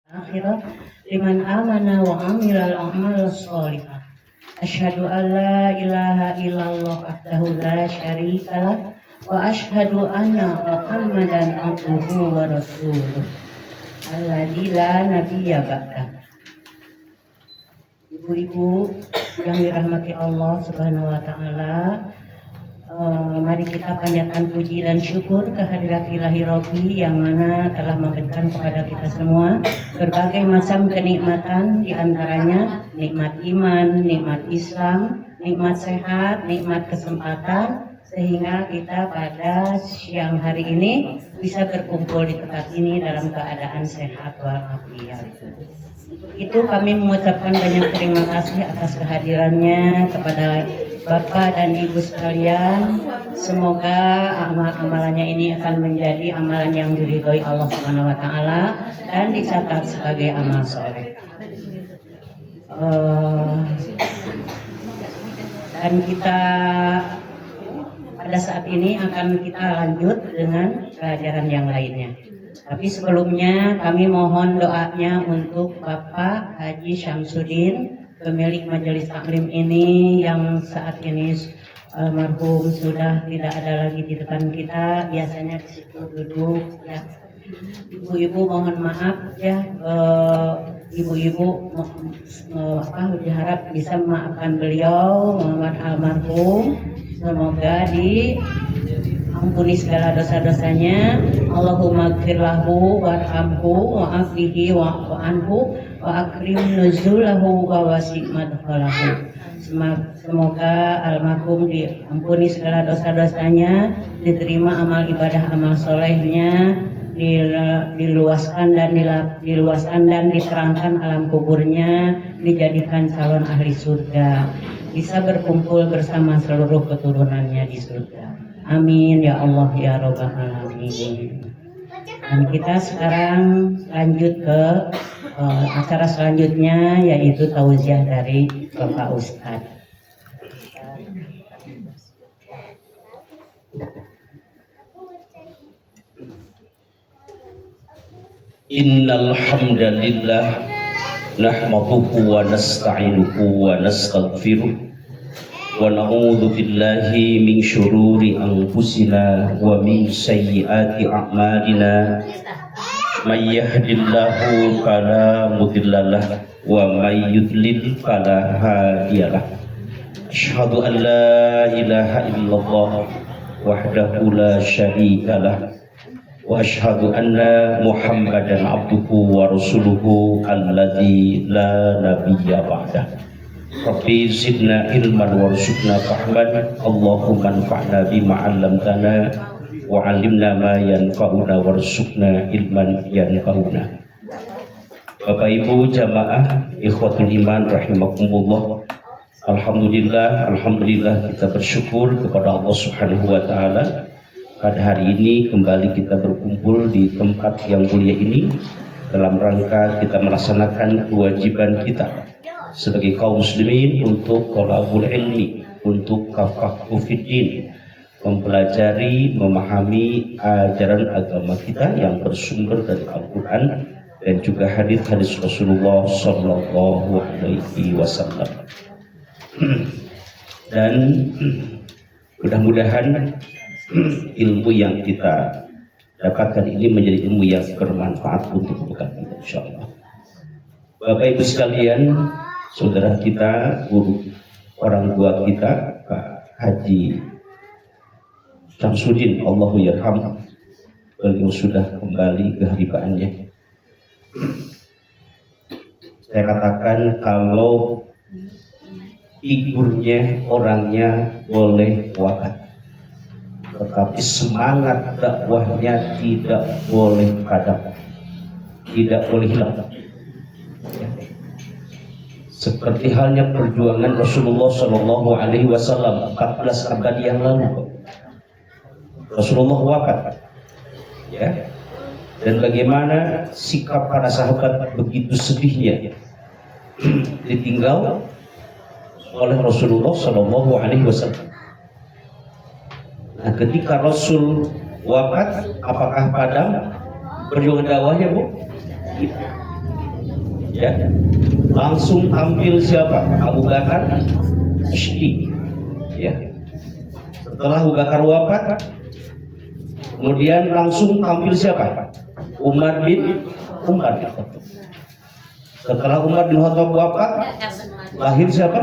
akhirah liman amana wa amilal a'mal sholihah. Asyhadu an la ilaha illallah wahdahu la syarikalah wa asyhadu anna Muhammadan abduhu wa rasuluh alladzi la nabiyya ba'dah. Ibu-ibu yang dirahmati Allah Subhanahu wa taala, mari kita panjatkan puji dan syukur kehadirat Ilahi Robbi yang mana telah memberikan kepada kita semua berbagai macam kenikmatan, diantaranya nikmat iman, nikmat Islam, nikmat sehat, nikmat kesempatan, sehingga kita pada siang hari ini bisa berkumpul di tempat ini dalam keadaan sehat walafiat. Itu kami mengucapkan banyak terima kasih atas kehadirannya kepada Bapak dan Ibu sekalian. Semoga amal-amalannya ini akan menjadi amalan yang diridhoi Allah Subhanahu wa taala dan dicatat sebagai amal soleh. Dan kita pada saat ini akan kita lanjut dengan pelajaran yang lainnya. Tapi sebelumnya kami mohon doanya untuk Bapak Haji Syamsuddin, pemilik majelis taklim ini yang saat ini almarhum sudah tidak ada lagi di depan kita. Biasanya di situ duduk ya. Ibu-ibu mohon maaf ya, ibu-ibu berharap bisa memaafkan beliau Muhammad almarhum. Semoga diampuni segala dosa-dosanya. Allahumma gfir lahu warhamhu wa'afihi wa'anhu wa akrim nuzulahu wa wasi' madkhalahu. Semoga almarhum diampuni segala dosa-dosanya, diterima amal ibadah amal solehnya, diluaskan dan diterangkan alam kuburnya, dijadikan calon ahli surga, bisa berkumpul bersama seluruh keturunannya di surga. Amin ya Allah ya Rabbal alamin. Dan kita sekarang lanjut ke acara selanjutnya, yaitu tauziah dari Bapak Ustadz. Innal hamdalillah nahmaduhu wa nasta'inuhu wa nastaghfiruh wa na'udzu billahi min syururi anfusina wa min sayyiati a'malina. May yahdihillahu fala mudhillalah wa may yudlil fala hadiyalah. Asyhadu an la ilaha illallah wahdahu la syarikalah wa asyhadu anna Muhammadan abduhu wa rasuluhu alladzi la nabiyya ba'dah. Rabbi zidna ilman warzuqna fahman. Allahumma anfa'na bima 'allamtana wa 'allimna ma yanfa'una warzuqna ilman yanfa'una. Bapak Ibu jamaah ikhwatul iman rahimakumullah. Alhamdulillah kita bersyukur kepada Allah Subhanahu wa taala. Pada hari ini kembali kita berkumpul di tempat yang mulia ini dalam rangka kita melaksanakan kewajiban kita sebagai kaum muslimin untuk thalabul ilmi, untuk tafaqquh fiddin, mempelajari, memahami ajaran agama kita yang bersumber dari Al-Quran dan juga hadis-hadis Rasulullah Sallallahu Alaihi Wasallam. Dan mudah-mudahan ilmu yang kita dapatkan ini menjadi ilmu yang bermanfaat untuk kita insyaallah. Bapak Ibu sekalian, saudara kita, guru orang tua kita Pak Haji Syamsuddin, Allahu yarham, beliau sudah kembali ke haribaannya. Saya katakan kalau figurnya, orangnya boleh wafat, tetapi semangat dakwahnya tidak boleh padam, tidak boleh hilang. Seperti halnya perjuangan Rasulullah Shallallahu Alaihi Wasallam 14 abad yang lalu, Rasulullah wafat, ya. Dan bagaimana sikap para sahabat begitu sedihnya ditinggal oleh Rasulullah Shallallahu Alaihi Wasallam. Nah, ketika Rasul wafat, apakah padam perjuangan dakwahnya, Bu? Ya, langsung tampil siapa? Abu Bakar Siddiq. Ya, setelah Abu Bakar wafat, kemudian langsung tampil siapa? Umar bin Khattab. Setelah Umar bin Khattab wafat, lahir siapa?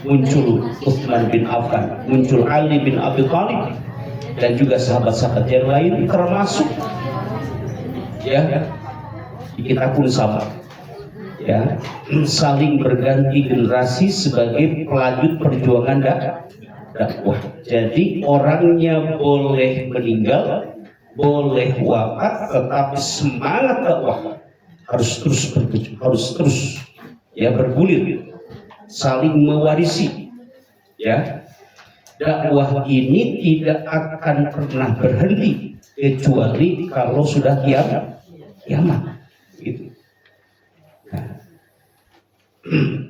Muncul Utsman bin Affan, muncul Ali bin Abi Thalib, dan juga sahabat-sahabat yang lain, termasuk ya kita pun sama, ya, saling berganti generasi sebagai pelanjut perjuangan dakwah. Jadi orangnya boleh meninggal, boleh wafat, tetapi semangat dakwah harus terus ya bergulir, saling mewarisi. Ya, dakwah ini tidak akan pernah berhenti kecuali kalau sudah kiamat. Gitu. Nah,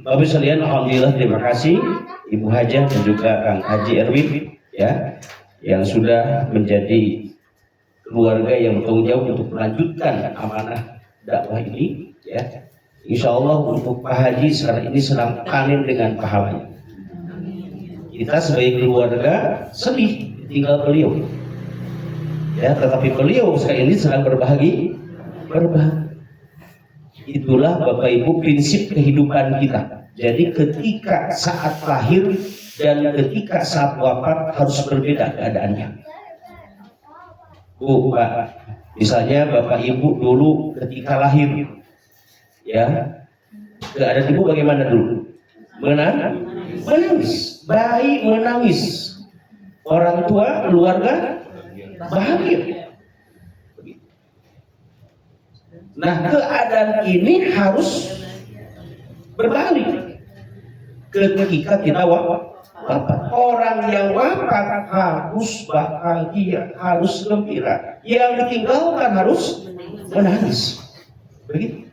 Bapak sekalian, alhamdulillah, terima kasih Ibu Hajah dan juga Kang Haji Erwin, ya, yang sudah menjadi keluarga yang bertanggung jawab untuk melanjutkan amanah dakwah ini. Ya, insya Allah untuk Pak Haji sekarang ini sedang panen dengan pahalanya. Kita sebagai keluarga sedih tinggal beliau, ya, tetapi beliau sekarang ini sedang berbagi. Itulah Bapak Ibu prinsip kehidupan kita. Jadi ketika saat lahir dan ketika saat wafat harus berbeda keadaannya. Bu, Pak, misalnya Bapak Ibu dulu ketika lahir, ya, keadaan Ibu bagaimana dulu? Menangis, bayi menangis, orang tua, keluarga bahagia. Nah, keadaan ini harus berbalik ketika kita wafat. Orang yang wafat harus bahagia, harus gembira. Yang ditinggalkan harus menangis. Begitu.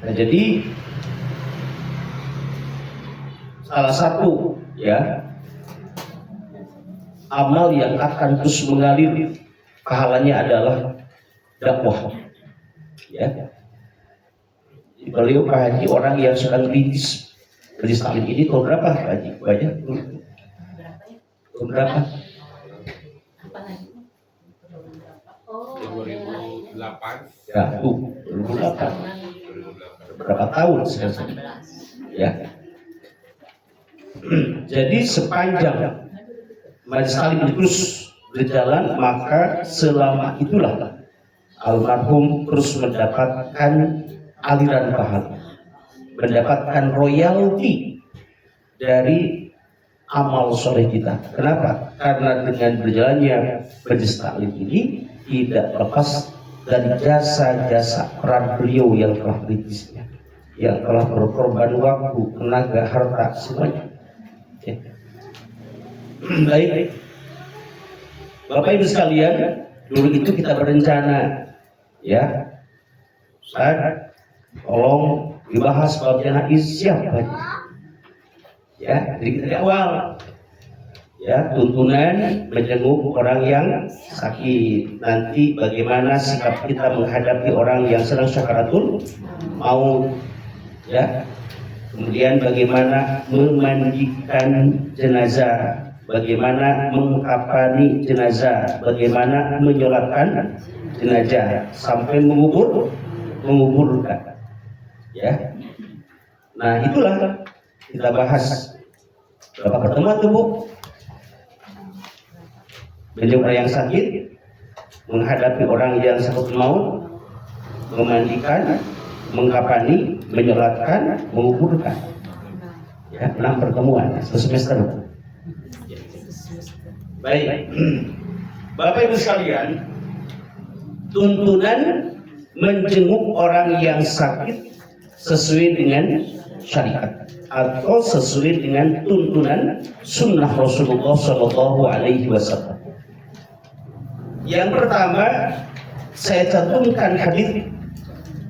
Nah, jadi salah satu, ya, amal yang akan terus mengalir pahalanya adalah dakwah. Ya, beliau Pak Haji orang yang suka ngerintis majelis taklim ini tahun berapa Pak Haji? Banyak tahun berapa? 2008. Ya, 2008. Berapa tahun sekarang? Ya. Jadi sepanjang majelis taklim terus berjalan, maka selama itulah almarhum terus mendapatkan aliran pahala, mendapatkan royalti dari amal soleh kita. Kenapa? Karena dengan berjalannya majelis taklim ini tidak lepas dari jasa-jasa peran beliau yang telah berintisnya, yang telah berkorban waktu, tenaga, harta, semuanya. Ya. Baik. Bapak Ibu sekalian, dulu itu kita berencana, ya, Ustaz, tolong dibahas bab janaiz siapa? Ya, jadi dari awal, ya, tuntunan menjenguk orang yang sakit. Nanti bagaimana sikap kita menghadapi orang yang sedang sakaratul maut, ya. Kemudian bagaimana memandikan jenazah, bagaimana mengkafani jenazah, bagaimana menyolatkan jenazah sampai menguburkan. Ya. Nah, itulah kita bahas. Berapa pertemuan tuh, Bu? Menjenguk orang yang sakit, menghadapi orang yang sakit maut, memandikan, mengkafani, menyolatkan, menguburkan. Ya, 6 pertemuan semester. Baik, Bapak Ibu sekalian, tuntunan menjenguk orang yang sakit sesuai dengan syariat atau sesuai dengan tuntunan sunnah Rasulullah SAW. Yang pertama, saya cantumkan hadis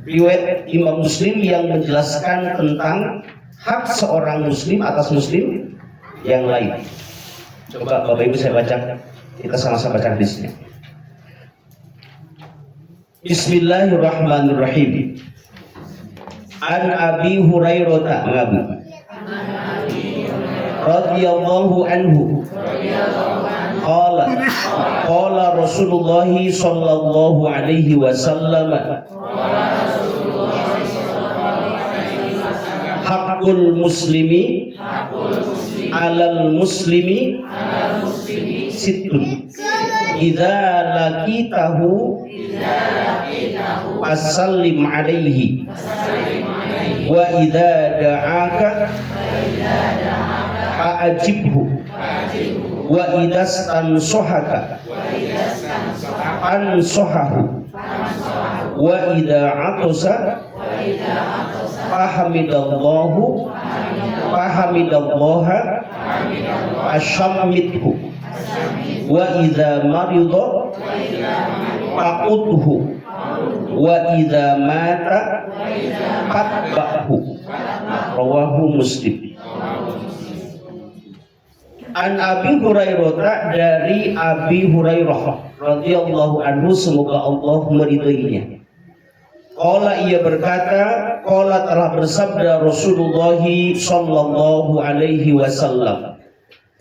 riwayat Imam Muslim yang menjelaskan tentang hak seorang Muslim atas Muslim yang lain. Coba Bapak Ibu saya baca, kita sama-sama baca hadisnya. Bismillahirrahmanirrahim. An Abi Hurairah mengabu radhiyallahu anhu qala Rasulullah sallallahu alaihi wasallam haqqul muslimi alal muslimi sittun idza laqitahu fasallim alaihi wa idza da'aka fa'ajibhu wa idza stansohaka ansohahu wa idza atosa fahamidallaha ashammithu wa idza marida faquthu wa idza mata fatba'hu rawahu Muslim. An Abi Hurairah, dari Abi Hurairah radhiyallahu anhu, semoga Allah meridainya. Qala, ia berkata, qala telah bersabda Rasulullah sallallahu alaihi wasallam,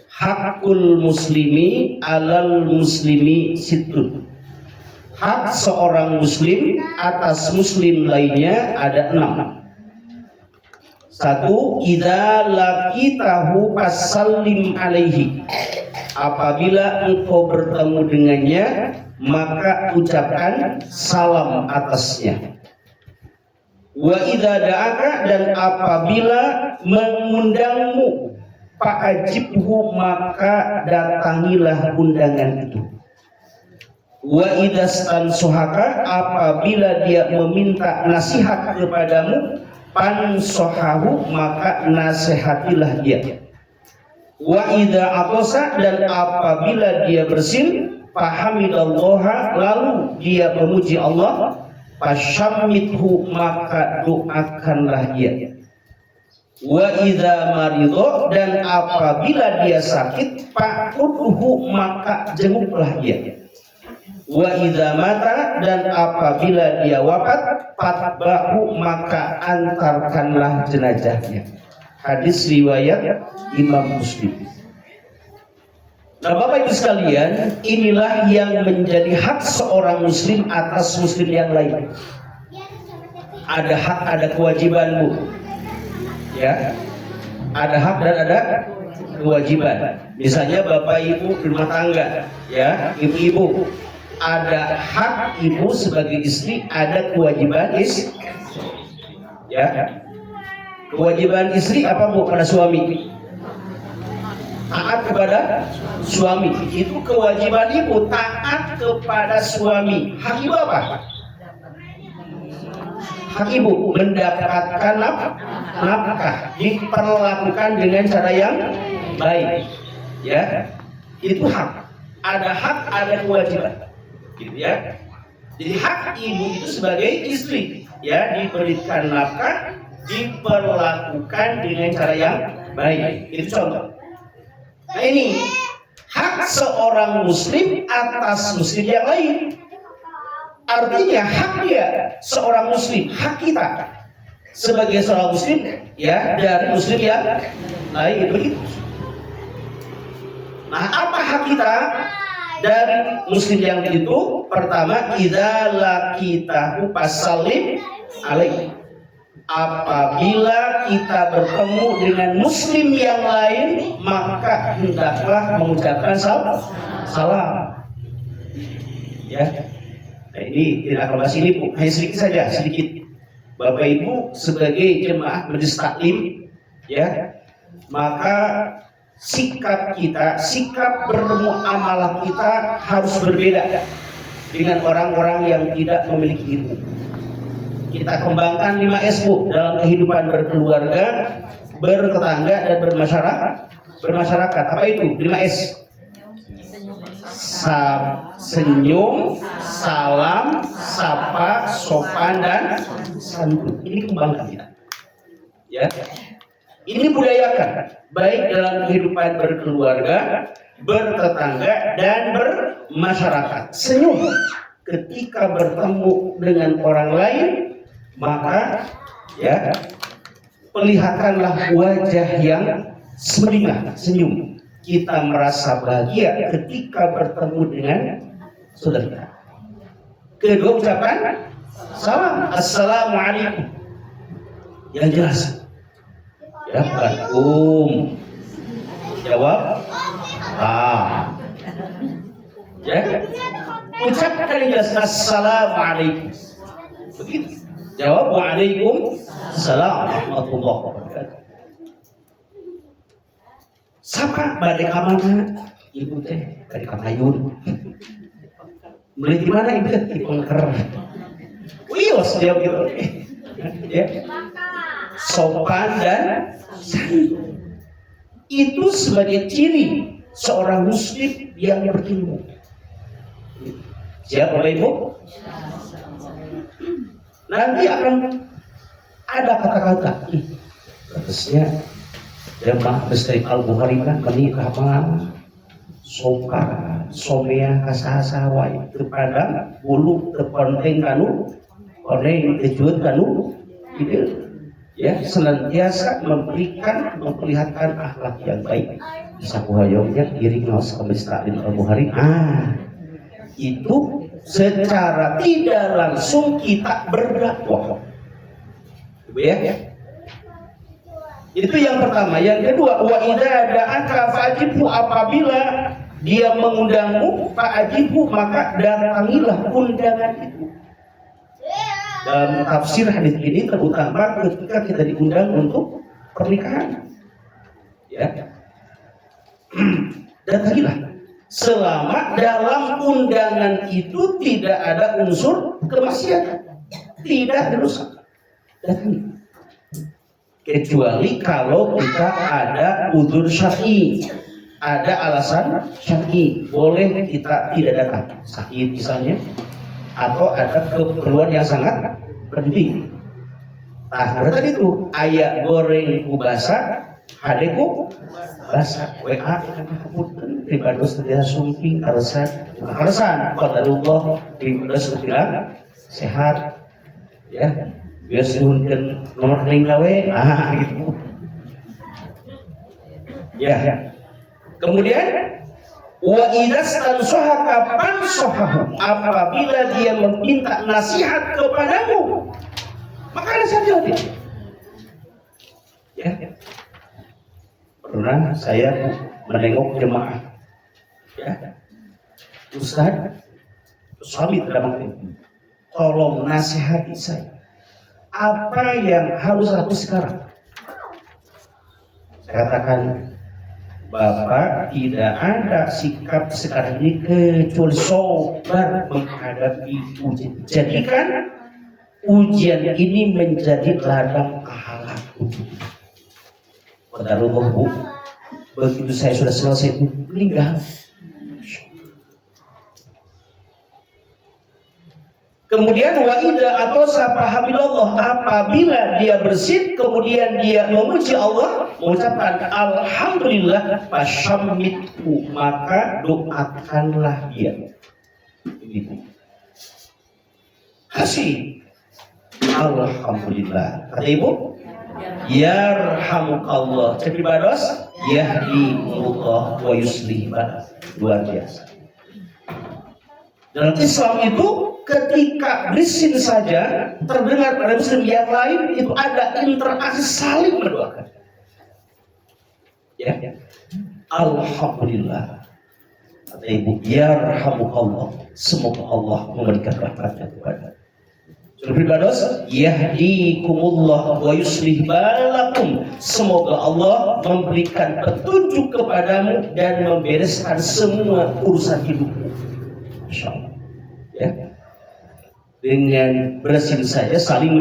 haqqul muslimi alal muslimi sittun. Hak seorang muslim atas muslim lainnya ada 6. 1. Idza laqitahu fasallim alaihi. Apabila engkau bertemu dengannya, maka ucapkan salam atasnya. Wa idza da'aka, dan apabila mengundangmu, fa'ajibhu, maka datangilah undangan itu. Wa idza stansohaka, apabila dia meminta nasihat kepadamu, pansohahu, maka nasihatilah dia. Wa idza atosa, dan apabila dia bersin, fahamidallaha, lalu dia memuji Allah, fashammithu, maka doakanlah dia. Wa idza marido, dan apabila dia sakit, faqudhu, maka jenguklah dia. Wa idza mata, dan apabila dia wafat, fatba'hu, maka antarkanlah jenazahnya. Hadis riwayat Imam Muslim. Nah, Bapak Ibu sekalian, inilah yang menjadi hak seorang muslim atas muslim yang lain. Ada hak, ada kewajiban, Bu. Ya. Ada hak dan ada kewajiban. Misalnya Bapak Ibu rumah tangga, ya, ibu-ibu, ada hak ibu sebagai istri, ada kewajiban istri. Ya. Kewajiban istri apa, Bu, pada suami? Taat kepada suami. Itu kewajiban ibu, taat kepada suami. Hak ibu apa? Hak ibu mendapatkan nafkah, diperlakukan dengan cara yang baik. Ya. Itu hak. Ada hak, ada kewajiban. Gitu ya. Jadi hak ibu itu sebagai istri, ya, diberikan nafkah, diperlakukan dengan cara yang baik. Itu contoh. Nah, ini hak seorang muslim atas muslim yang lain. Artinya hak dia seorang muslim, hak kita sebagai seorang muslim, ya, dari muslim yang lain, begitu. Nah, apa hak kita dari muslim yang itu? Pertama, idza laqitahu fasallim alaihi. Apabila kita bertemu dengan muslim yang lain, maka hendaklah mengucapkan salam. Ya. Nah, ini tidak akan bahas ini, Bu. Hanya sedikit saja, sedikit. Bapak Ibu sebagai jemaah majelis taklim, ya, maka sikap kita, sikap bermuamalah kita harus berbeda dengan orang-orang yang tidak memiliki ilmu. Kita kembangkan 5S, Bu, dalam kehidupan berkeluarga, bertetangga, dan bermasyarakat. Apa itu 5S? Senyum, salam, sapa, sopan, dan santun. Ini kembangkan kita. Ya. Ini budayakan, baik dalam kehidupan berkeluarga, bertetangga, dan bermasyarakat. Senyum. ketika bertemu dengan orang lain, maka ya perlihatkanlah wajah yang semiringah, senyum. Kita merasa bahagia ketika bertemu dengan saudara kita. Kedua, ucapan salam, assalamualaikum, yang jelas. Ya, bukan jawab ya, ucapkan yang jelas, assalamualaikum. Begitu. Jawab, waalaikumsalam warahmatullahi wabarakatuh. Sapa badai kamana? Ibu teh badai kamayun. Beli di mana ibu? Di Pengker. Wios dia gitu. Ya. Sopan dan santun. Itu sebagai ciri seorang muslim yang berilmu. Siap Bapak Ibu? Nanti akan ada kata-kata. Terusnya jemaah Bestri Al-Bukhari kan kami apa? Soka, somea, kasasa, wai, kepada bulu, keponteng kanu, koneng, kejut kanu, gitu. Ya, senantiasa memperlihatkan akhlak yang baik. Saku hayongnya kiri ngawas ke Bestri Al-Bukhari. Itu secara tidak langsung kita berdakwah. Ya. Itu yang pertama. Yang kedua, wa idza da'aka fa'ajibhu, apabila dia mengundangmu fa'ajibhu, maka datangilah undangan itu. Dalam tafsir hadis ini terutama ketika kita diundang untuk pernikahan. Ya. Datangilah. Selama dalam undangan itu tidak ada unsur kemaksiatan, tidak ada dosa. Datangi. Kecuali kalau kita ada udzur syar'i, ada alasan syar'i, boleh kita tidak datang, sakit misalnya, atau ada keperluan yang sangat penting. Nah, berarti itu ayat goreng kubasa, hadeku basa, WA punten pribados tidak sumping karesan qadarullah pribados bilang sehat ya. Biasa nuhunkeun nomor rekening gawe, gitu. Ya. Kemudian wa idzas tansohaka fansohahu, apabila dia meminta nasihat kepadamu, maka nasihati. Ya. Pernah saya menengok jemaah, ya. Ustaz, suami terdapat, tolong nasihati saya. Apa yang harus aku sekarang? Saya katakan, Bapak tidak ada sikap sekarang ini kecuali sabar menghadapi ujian. Jadikan ujian ini menjadi ladang pahala. Qadarullah, Bu, begitu saya sudah selesai meninggal. Kemudian wa'ida atau sapahamillallah, apabila dia bersin kemudian dia memuji Allah, mengucapkan alhamdulillah, fasyammithu, maka doakanlah dia. Begitu. Kasih alhamdulillah. Kata Ibu, yarhamukallah. Jadi bados yahdihullah wa yuslih balak. Luar biasa. Dalam Islam itu ketika bersin saja terdengar pada muslim yang lain itu ada interaksi saling mendoakan. Ya. Alhamdulillah. Kata Ibu, yarhamukallah. Semoga Allah memberikan rahmatnya kepada. Sudah beribados, yahdikumullah wa yuslih balakum. Semoga Allah memberikan petunjuk kepadamu dan membereskan semua urusan hidupmu. Insyaallah. Ya. Dengan bersin saja saling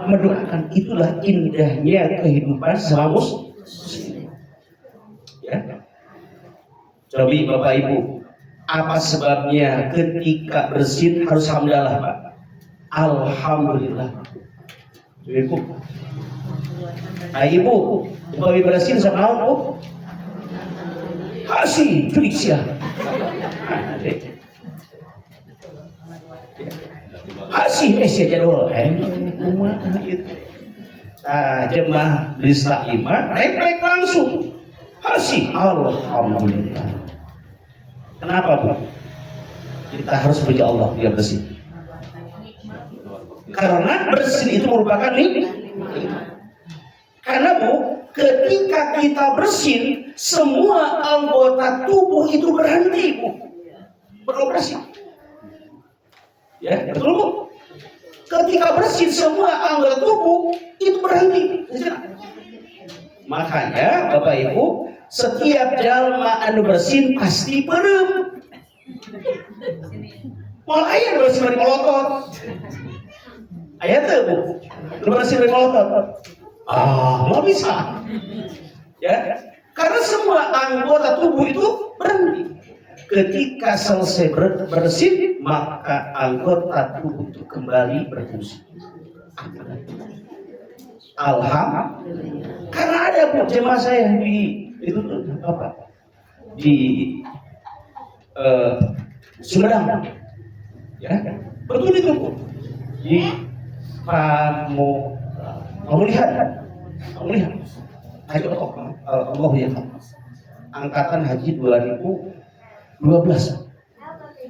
mendoakan, itulah indahnya kehidupan sama muslim. Ya. Coba Bapak Ibu, apa sebabnya ketika bersin harus hamdalah, Pak? Alhamdulillah. Ibu, Ibu, Bapak bersin sama aku. Kasih, culik siap. Hasih jadwal. Jemaah Lista Iman refleks langsung. Hasih, alhamdulillah. Kenapa Bu? Kita harus puji Allah dia bersih. Karena bersih itu merupakan nikmat. Karena Bu, ketika kita bersin, semua anggota tubuh itu berhenti Bu, beroperasi. Ya, betul Bu. Ketika bersin, semua anggota tubuh itu berhenti. Makanya Bapak Ibu, setiap jalma anu bersin pasti perem. Mau air bersin dari molotot. Ayat tuh Bu, bersin dari molotot. Nggak bisa. Ya, karena semua anggota tubuh itu berhenti. Ketika selesai bersin, maka anggota tubuh itu kembali berfungsi. Alhamdulillah. Karena ada Bu jemaah saya di itu apa? Di Sumedang. Ya, betul itu Bu. Di Pemulihan. Haji Allah ya. Angkatan haji 2012.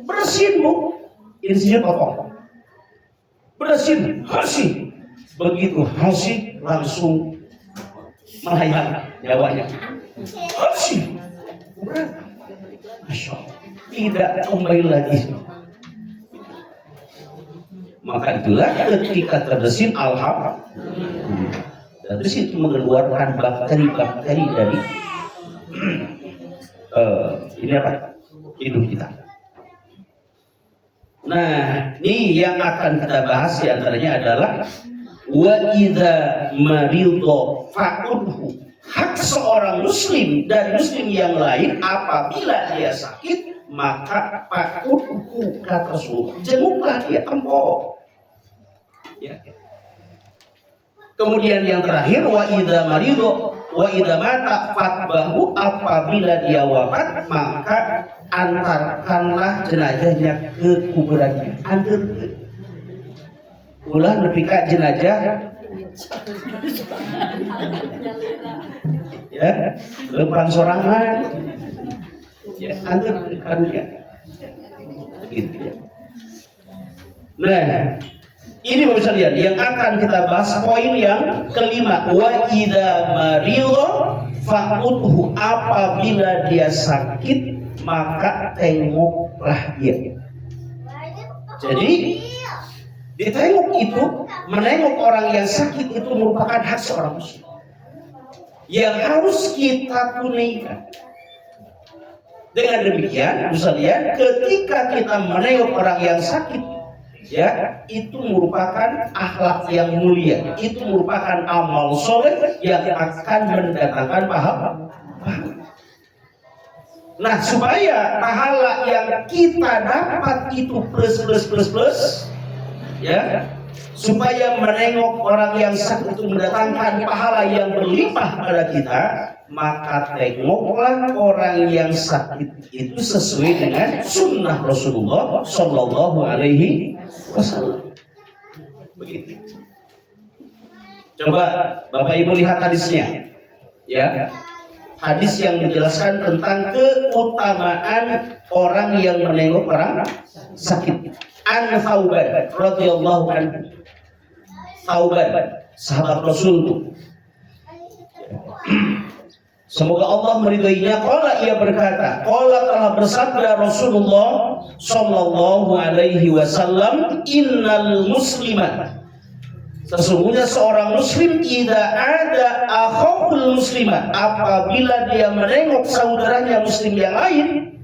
Bersin Bu, insinyur potong. Bersin, Hasih. Begitu Hasih langsung melayang nyawanya. Hasih. Masya Allah. Tidak kembali lagi. Maka itulah ketika terbersin alhamdulillah. Dan terus itu mengeluarkan bakteri-bakteri dari ini apa? Hidup kita. Nah, ini yang akan kita bahas diantaranya adalah wa idza maridho fa'udhu. Hak seorang muslim dan muslim yang lain apabila dia sakit, maka fa'udhu kata Rasul, jenguklah dia, tempok. Ya. Kemudian yang terakhir wa idza maridho wa idza mata fatbahu, apabila dia wafat maka antarkanlah jenazahnya ke kuburannya. Antar ulah nepi ka jenazah ya lempang sorangan ya antar karunya gitu ya. Nah, ini Bapak sekalian yang akan kita bahas poin yang kelima, wa idza maridho fa'udhu, apabila dia sakit maka tengoklah dia. Jadi ditengok itu, menengok orang yang sakit itu merupakan hak seorang muslim yang harus kita tunaikan. Dengan demikian, misalnya ketika kita menengok orang yang sakit, ya, itu merupakan akhlak yang mulia, itu merupakan amal soleh yang akan mendatangkan pahala. Nah, supaya pahala yang kita dapat itu plus, ya, supaya menengok orang yang sakit itu mendatangkan pahala yang berlimpah pada kita, maka tengoklah orang yang sakit itu sesuai dengan sunnah Rasulullah Shallallahu Alaihi Wasallam. Begitu. Coba Bapak Ibu lihat hadisnya, ya. Hadis yang menjelaskan tentang keutamaan orang yang menengok orang sakit. An Thauban radhiyallahu anhu. Thauban, sahabat Rasul. Semoga Allah meridainya. Qala, ia berkata, qala telah bersabda Rasulullah sallallahu alaihi wasallam, innal musliman, sesungguhnya seorang muslim, idza ada akhul musliman, apabila dia menengok saudaranya muslim yang lain,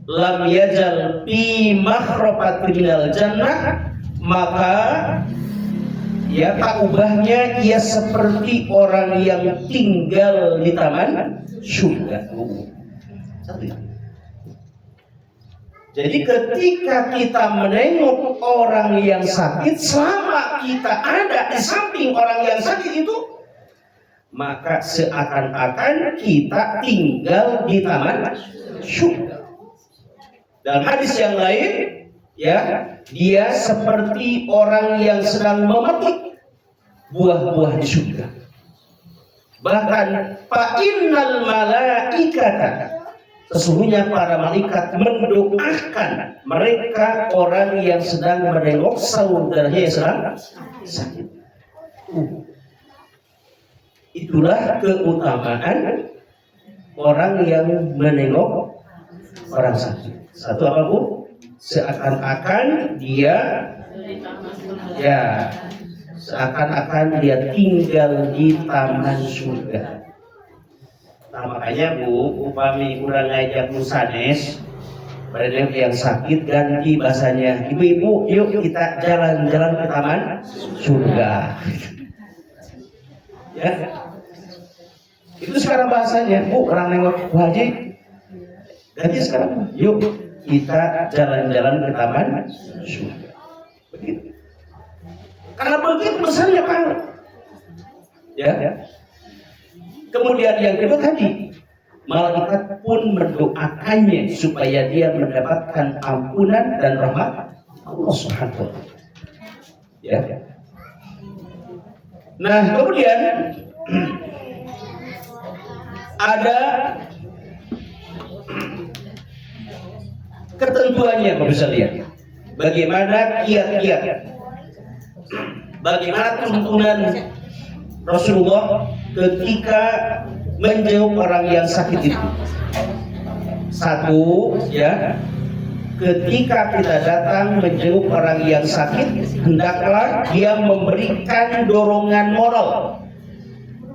lam yajal fi makhrafatin minal jannah, maka ya tak ubahnya ia seperti orang yang tinggal di taman surga. Jadi ketika kita menengok orang yang sakit, selama kita ada di samping orang yang sakit itu, maka seakan-akan kita tinggal di taman surga. Dalam hadis yang lain, ya, dia seperti orang yang sedang memetik buah-buah di surga. Bahkan fa'innal malaikata, sesungguhnya para malaikat mendoakan mereka orang yang sedang menengok saudaranya yang sedang sakit. Itulah keutamaan orang yang menengok orang sakit. Satu apa Bu? Seakan-akan dia seakan-akan dia tinggal di taman surga. Nah, makanya Bu, upami kurang ngajak sanes pada yang sakit, ganti bahasanya, ibu-ibu yuk kita jalan-jalan ke taman surga. Ya, itu sekarang bahasanya. Bu, orang nengok Bu Haji, ganti sekarang, yuk kita jalan-jalan ke taman surga. Begitu. Karena begitu besarnya pahala. Ya. Kemudian yang kedua tadi, malaikat pun mendoakannya supaya dia mendapatkan ampunan dan rahmat Allah Subhanahu wa taala. Ya. Nah, kemudian ada ketentuannya, Bapak bisa lihat. Bagaimana kiat-kiat, bagaimana tuntunan Rasulullah ketika menjenguk orang yang sakit itu. Satu, ya, ketika kita datang menjenguk orang yang sakit, hendaklah dia memberikan dorongan moral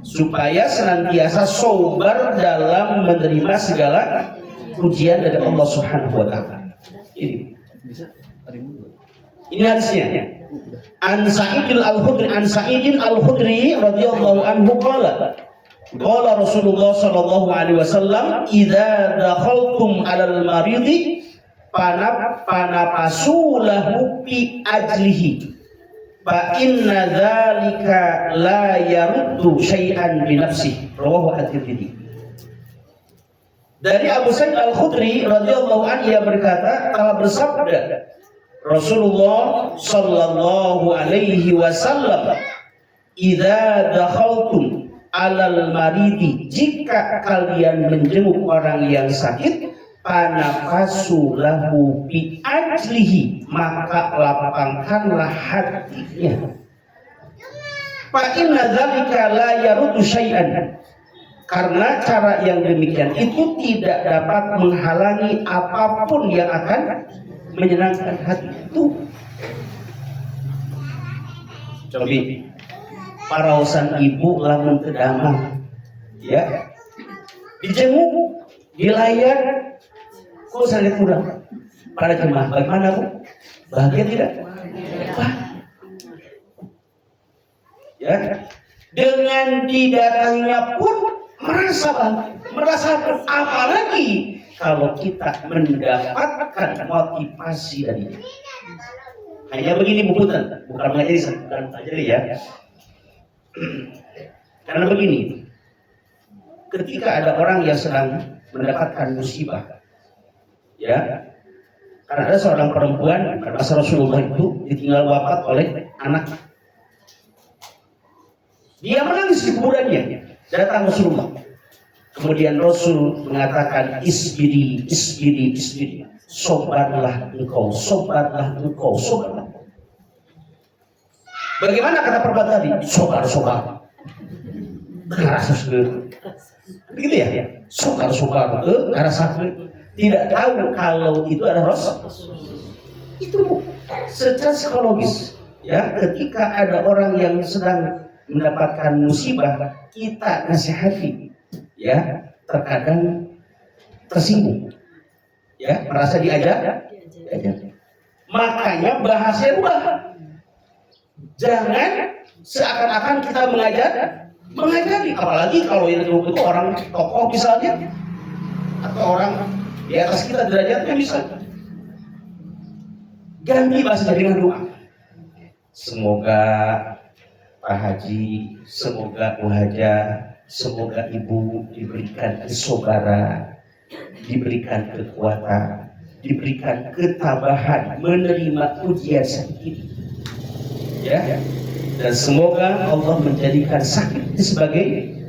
supaya senantiasa sabar dalam menerima segala ujian dari Allah Subhanahu wa taala. Ini hadisnya. An Sa'idin Al-Khudri radhiyallahu anhu qala Rasulullah sallallahu alaihi wasallam, idza dakhaltum 'alal maridi panapasu lahu fi ajlihi fa inna dzalika la yaruddu syai'an bi nafsihi, rawahu at-Tirmidzi. Dari Abu Sa'id Al-Khudri radhiyallahu anhu, ia berkata, telah bersabda Rasulullah sallallahu alaihi wasallam, idza dakhaltum 'alal maridi, jika kalian menjenguk orang yang sakit, panafasu lahu bi ajlihi, maka lapangkanlah hatinya. Fa inna dzalika la yaruddu syai'an, karena cara yang demikian itu tidak dapat menghalangi apapun yang akan menyenangkan hati itu. Coba para usan ibu lamun kedamang, ya, dijenguk, dilayan, kok sangat kurang. Para jemaah, bagaimana Bu? Bahagia tidak? Ya, dengan didatanginya pun merasakan, apalagi kalau kita mendapatkan motivasi darinya. Hanya begini Bu Putan, bukan mengajar, bukan mengajar ya. Karena begini, ketika ada orang yang sedang mendapatkan musibah, ya, karena ada seorang perempuan pada masa Rasulullah itu ditinggal wafat oleh anak. Dia menangis di kuburannya. Datang Rasulullah. Kemudian Rasul mengatakan, isbiri. Sobarlah engkau. Bagaimana kata perempuan tadi? Sobar. Begitu ya? Sobar. Tidak tahu kalau itu adalah Rasul. Itu secara psikologis. Ya, ketika ada orang yang sedang mendapatkan musibah, kita nasihati, ya, terkadang tersinggung, ya, merasa diajar. Makanya bahasanya ubah. Jangan seakan-akan kita mengajari, apalagi kalau yang itu orang tokoh misalnya, atau orang di atas kita derajatnya misalnya. Ganti bahasa dengan doa. Semoga Pak Haji, semoga Bu Haja, semoga Ibu diberikan kesabaran, diberikan kekuatan, diberikan ketabahan menerima ujian sakit ini. Ya. Dan semoga Allah menjadikan sakit sebagai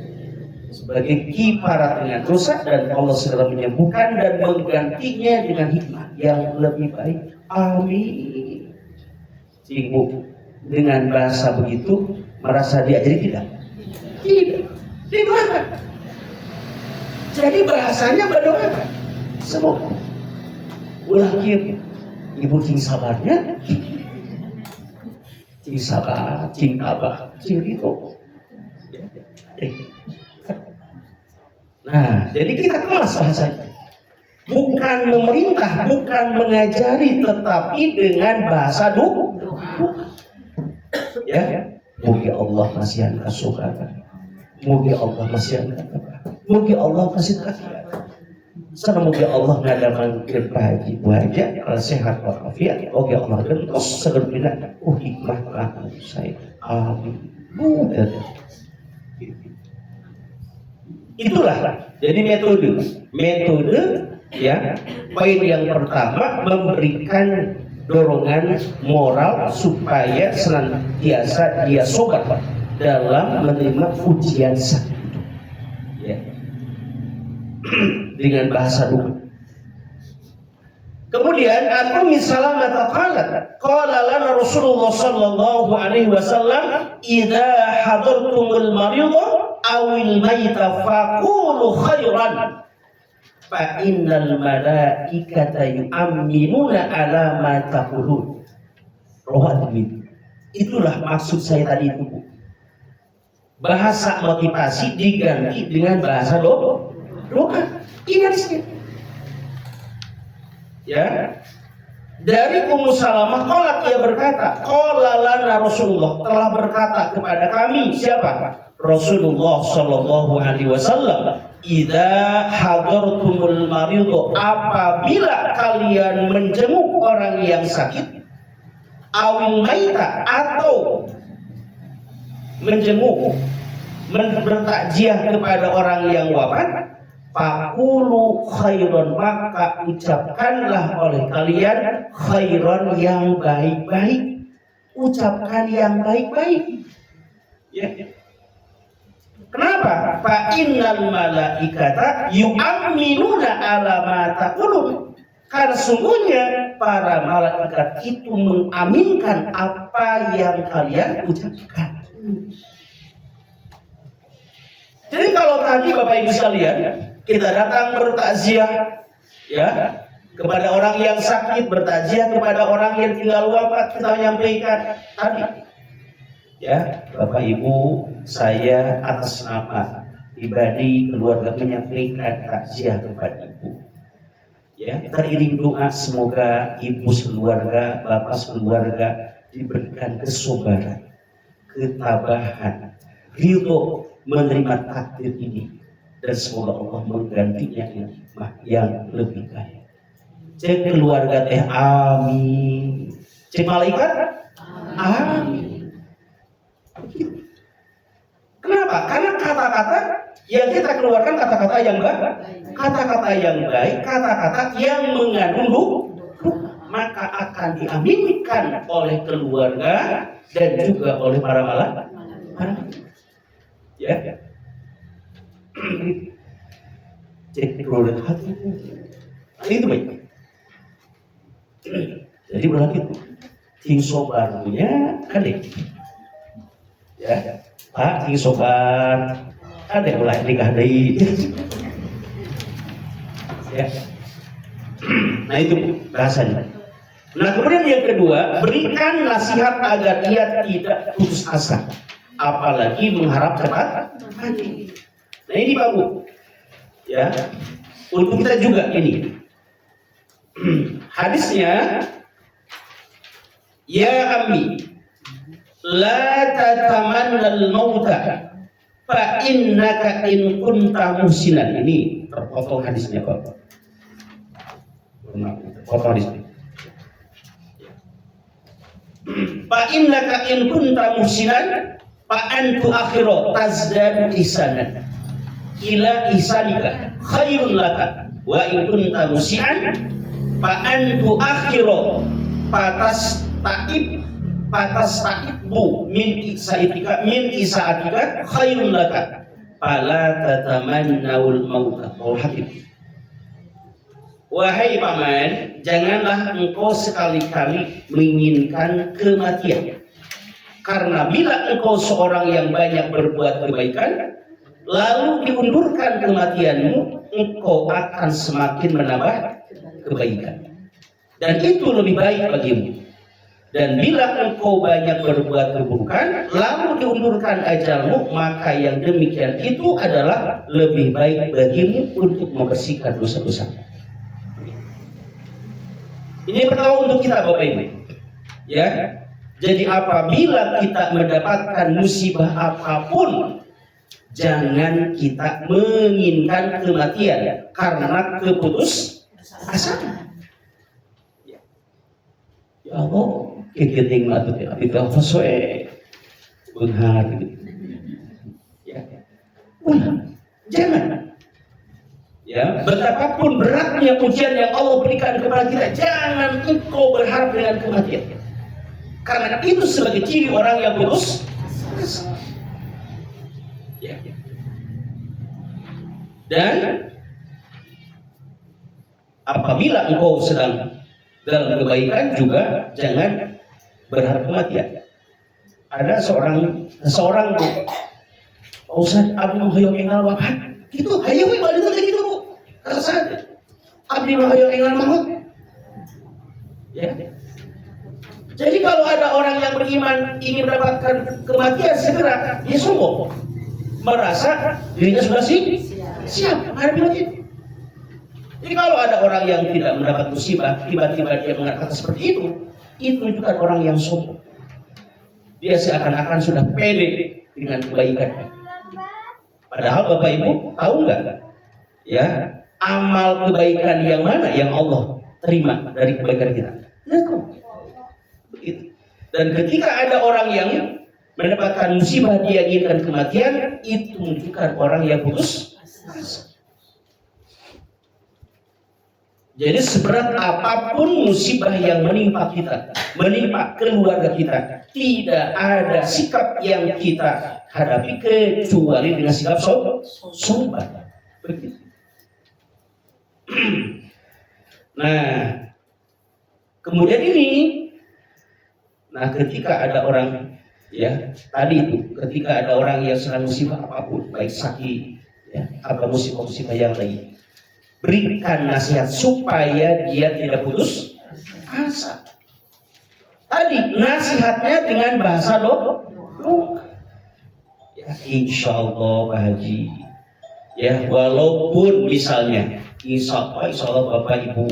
kiparat dengan dosa, dan Allah segera menyembuhkan dan menggantinya dengan hikmah yang lebih baik. Amin. Ibu dengan bahasa begitu merasa diajari tidak? Tidak. Didoakan. Jadi bahasanya berdoa. Semoga ulah kieu ibu cing sabarnya, cing sabar, cing tabah, cing itu. Nah, jadi kita kelas bahasanya. Bukan memerintah, bukan mengajari, tetapi dengan bahasa doa. Ya, mugi Allah masih angka sukata, mugi Allah masih angka tabah, mugi Allah masih takiat. Semoga Allah ngadakan berbahagia wajah, sehat walafiat. Oke Allah gentos segenap hikmah kamu saya. Amin. Itulah jadi metode ya. Poin yang pertama, memberikan dorongan moral supaya senantiasa dia sobat dalam menerima ujian sakit ya. Dengan bahasa doa. Kemudian Ummu Salamah qalat qala lana Rasulullah sallallahu alaihi wasallam idza hadartumul marida awil maita faqulu khairan fa innal malaikata yu'minuna ala ma taqulun. Itulah maksud saya tadi itu. Bahasa motivasi diganti dengan bahasa doa. Ingat sedikit. Ya. Dari Ummu Salamah qalat, ia berkata, qala lana Rasulullah, telah berkata kepada kami, siapa? Rasulullah sallallahu alaihi wasallam, idza hadartumul maridho, apabila kalian menjenguk orang yang sakit, awil maita, atau menjenguk, bertakziah kepada orang yang wafat, faqulu khairan, maka ucapkanlah oleh kalian khairan, yang baik-baik. Ucapkan yang baik-baik. Ya. Kenapa? Fa innal malaikata yu'minuna ala ma taqulun. Karena sungguhnya para malaikat itu mengaminkan apa yang kalian ucapkan. Jadi kalau tadi Bapak Ibu sekalian, kita datang bertakziah ya kepada orang yang sakit, bertakziah kepada orang yang tinggal wafat, kita menyampaikan tadi ya, Bapak Ibu, saya atas nama pribadi keluarga menyampaikan takziah kepada Ibu. Ya, teriring doa semoga Ibu sekeluarga, Bapak sekeluarga diberikan kesabaran, ketabahan, ridho menerima takdir ini, dan semoga Allah menggantinya dengan hikmah yang lebih baik. Cek keluarga teh amin, cek malaikat amin. Kenapa? Karena kata-kata yang kita keluarkan kata-kata yang baik, kata-kata yang baik, kata-kata yang mengandung doa, maka akan diaminkan oleh keluarga dan juga oleh para malaikat. Ya, cek keluarga hati itu baik. Jadi berarti ting sobarnya kadek. Ya, Pak ting sobar kadek mulai nikah deui. Ya. Nah itu bahasanya. Nah kemudian yang kedua, berikan nasihat agar ia tidak putus asa, apalagi mengharap cepat mati. Nah ini Pak Bu, ya, untuk kita juga ini hadisnya, ya ammi la tatamannal mauta fa innaka in kunta muhsinan. Ini terpotong hadisnya Pak. Potong hadisnya. Fa innaka in kunta muhsinan fa antu akhiru tazdadu ihsanan ila ihsanika khairun laka wa in kunta musian Fa'antu akhiro patas taibbu min isaatika khairun laka fala tatamannawul mauta. Hakim. Wahai paman, janganlah engkau sekali-kali menginginkan kematian. Karena bila engkau seorang yang banyak berbuat kebaikan, lalu diundurkan kematianmu, engkau akan semakin menambah kebaikan. Dan itu lebih baik bagimu. Dan bila engkau banyak berbuat keburukan, lalu diundurkan ajalmu, maka yang demikian itu adalah lebih baik bagimu untuk membersihkan dosa-dosa. Ini pertama untuk kita Bapak Ibu. Ya. Jadi apabila kita mendapatkan musibah apapun, jangan kita menginginkan kematian karena keputus asa. Ya Allah, kegiting matut ya, itu sesuai benar gitu. Ya, jangan. Ya, betapapun beratnya ujian yang Allah berikan kepada kita, jangan engkau berharap dengan kematian. Karena itu sebagai ciri orang yang putus asa. Ya. Dan apabila engkau sedang dalam kebaikan juga jangan berharap kematian. Ada seorang Ustaz Abdi Hoyong Engal wafat. Itu hayu balik lagi gitu Bu. Kalau saat Abdi Hoyong Engal mahut. Ya. Jadi kalau ada orang yang beriman ingin mendapatkan kematian segera, dia sombong, merasa dirinya sudah siap menghadapi mati. Jadi kalau ada orang yang tidak mendapat musibah, tiba-tiba dia mengatakan seperti itu menunjukkan orang yang sombong. Dia seakan-akan sudah pede dengan kebaikan. Padahal Bapak Ibu tahu nggak? Ya, amal kebaikan yang mana yang Allah terima dari kebaikan kita? Begitu. Dan ketika ada orang yang mendapatkan musibah dia inginkan kematian, itu menunjukkan orang yang putus asa. Jadi seberat apapun musibah yang menimpa kita, menimpa keluarga kita, tidak ada sikap yang kita hadapi kecuali dengan sikap sobat. Begitu. Nah, kemudian ini, ketika ada orang, ya tadi itu, ketika ada orang yang sedang musibah apapun, baik sakit, ya, atau musibah-musibah yang lain, berikan nasihat supaya dia tidak putus asa. Tadi nasihatnya dengan bahasa doa. Ya, insya Allah Pak Haji. Ya, walaupun misalnya, insya Allah Bapak Ibu,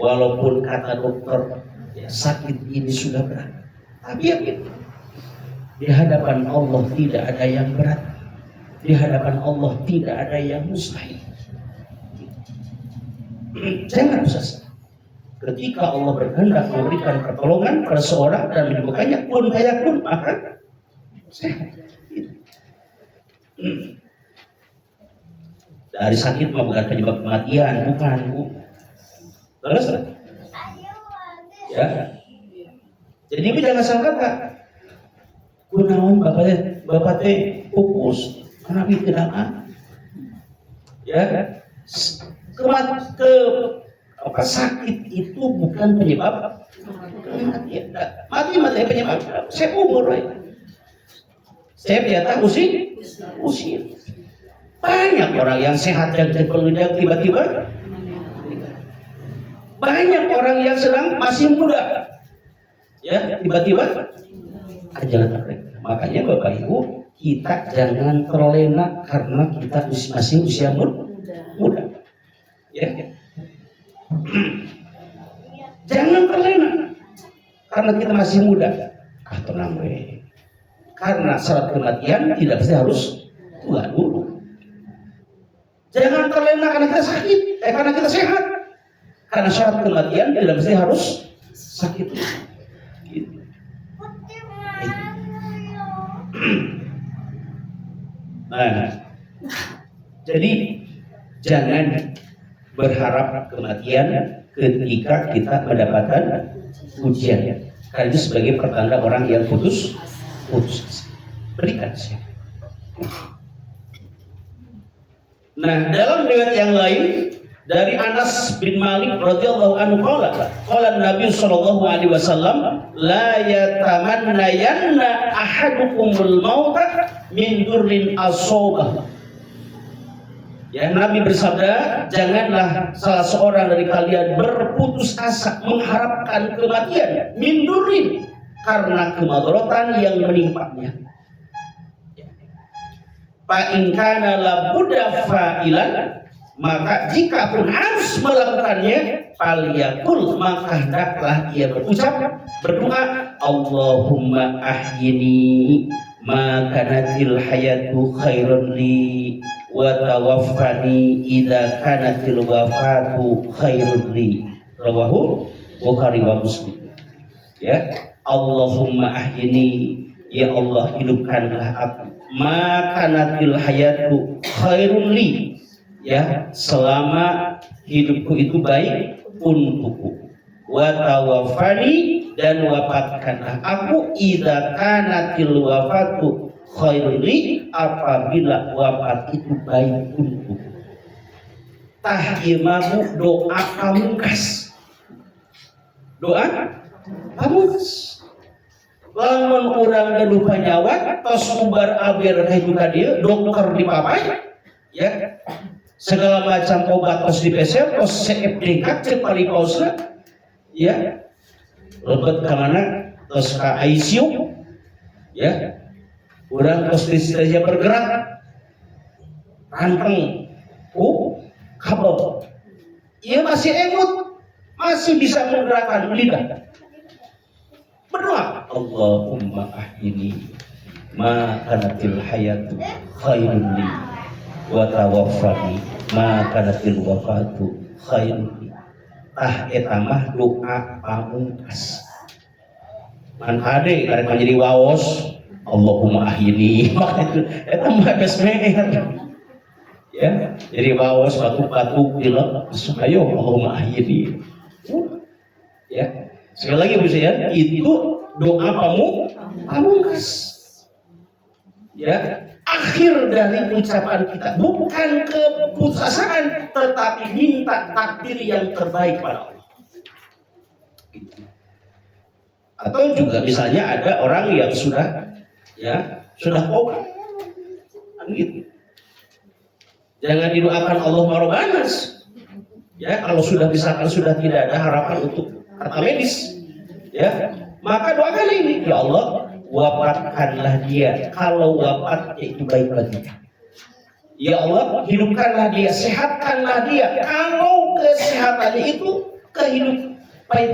walaupun kata dokter ya, sakit ini sudah berat, tapi ya, di hadapan Allah tidak ada yang berat, di hadapan Allah tidak ada yang mustahil. Jangan putus asa. Ketika Allah berkehendak memberikan pertolongan pada seorang dan menyembuhkannya, kun fayakun, maka sehat. Dari sakit bukan penyebab kematian, bukan Bu. Terus? Ya. Jadi Ibu jangan sangka Kak, kunaon bapak teh pupus, karena tidak ya. Sakit itu bukan penyebab kematian. Mati penyebab. Saya umur, saya biasa usia. Banyak orang yang sehat dan terpeludang tiba-tiba. Banyak orang yang sedang masih muda, ya tiba-tiba aja. Makanya Bapak Ibu, kita jangan terlena karena kita masih usia muda. Ya. Jangan terlena karena kita masih muda. Tenang we. Karena syarat kematian tidak pasti harus tua dulu. Jangan terlena karena kita sakit, karena kita sehat. Karena syarat kematian tidak mesti harus sakit. Gitu. Nah, jadi jangan berharap kematian ketika kita mendapatkan ujian. Karena itu sebagai pertanda orang yang putus asa. Berikan siapa. Nah, dalam riwayat yang lain dari Anas bin Malik radhiyallahu anhu qala Nabi sallallahu alaihi wasallam la yatamannayanna ahadukumul mauta min durrin asabah. Ya, Nabi bersabda, janganlah salah seorang dari kalian berputus asa mengharapkan kematian min durrin, karena kemadaratan yang menimpanya. Fa in kana labudda fa'ilan, maka jika pun harus melakukannya, falyakul, maka hendaklah ia berdoa, Allahumma ahyini ma kanatil hayatu khairun li wa tawaffani idza kanatil wafatu khairun li. Rawahu Bukhari wa Muslim. Ya, Allahumma ahyini, ya Allah hidupkanlah aku, maka natil hayatu khairun li, ya, selama hidupku itu baik untukku, wa tawaffani, dan wafatkanlah aku, idza kanatil wafatu khairun li, apabila wafat itu baik untukku. Tahyimamu, doa pamungkas, doa pamungkas. Lamun orang dan lupa nyawa, tos ubar abir kehidupan dia, dokter di papai, ya, segala macam obat tos di peser, tos CFD cek paling pausna, ya, lebet ke mana, tos ke ICU, ya, orang tos saja bergerak, ranteng, kabel, ia masih emut, masih bisa menggerakkan lidah. Berdoa, Allahumma ahyini ma kanatil hayatu khairun li wa tawaffani ma kanatil wafatu khairun li. Eta mah doa pamungkas. Man ade karek menjadi waos, Allahumma ahyini, eta mah geus meer. Ya, jadi waos batuk-batuk dilek, ayo Allahumma ahyini. Ya. Sekali lagi Bu ya, itu doa pamungkas. Ya, akhir dari ucapan kita, bukan keputusasaan, tetapi minta takdir yang terbaik pada Allah. Atau juga misalnya ada orang yang sudah tobat, gitu. Jangan didoakan Allah marobanas. Ya, kalau sudah misalkan sudah tidak ada harapan untuk kata medis, ya, maka doakan ini, ya Allah, wafatkanlah dia kalau wafatnya itu baik baginya. Ya Allah, hidupkanlah dia, sehatkanlah dia kalau kesehatannya itu kehidupan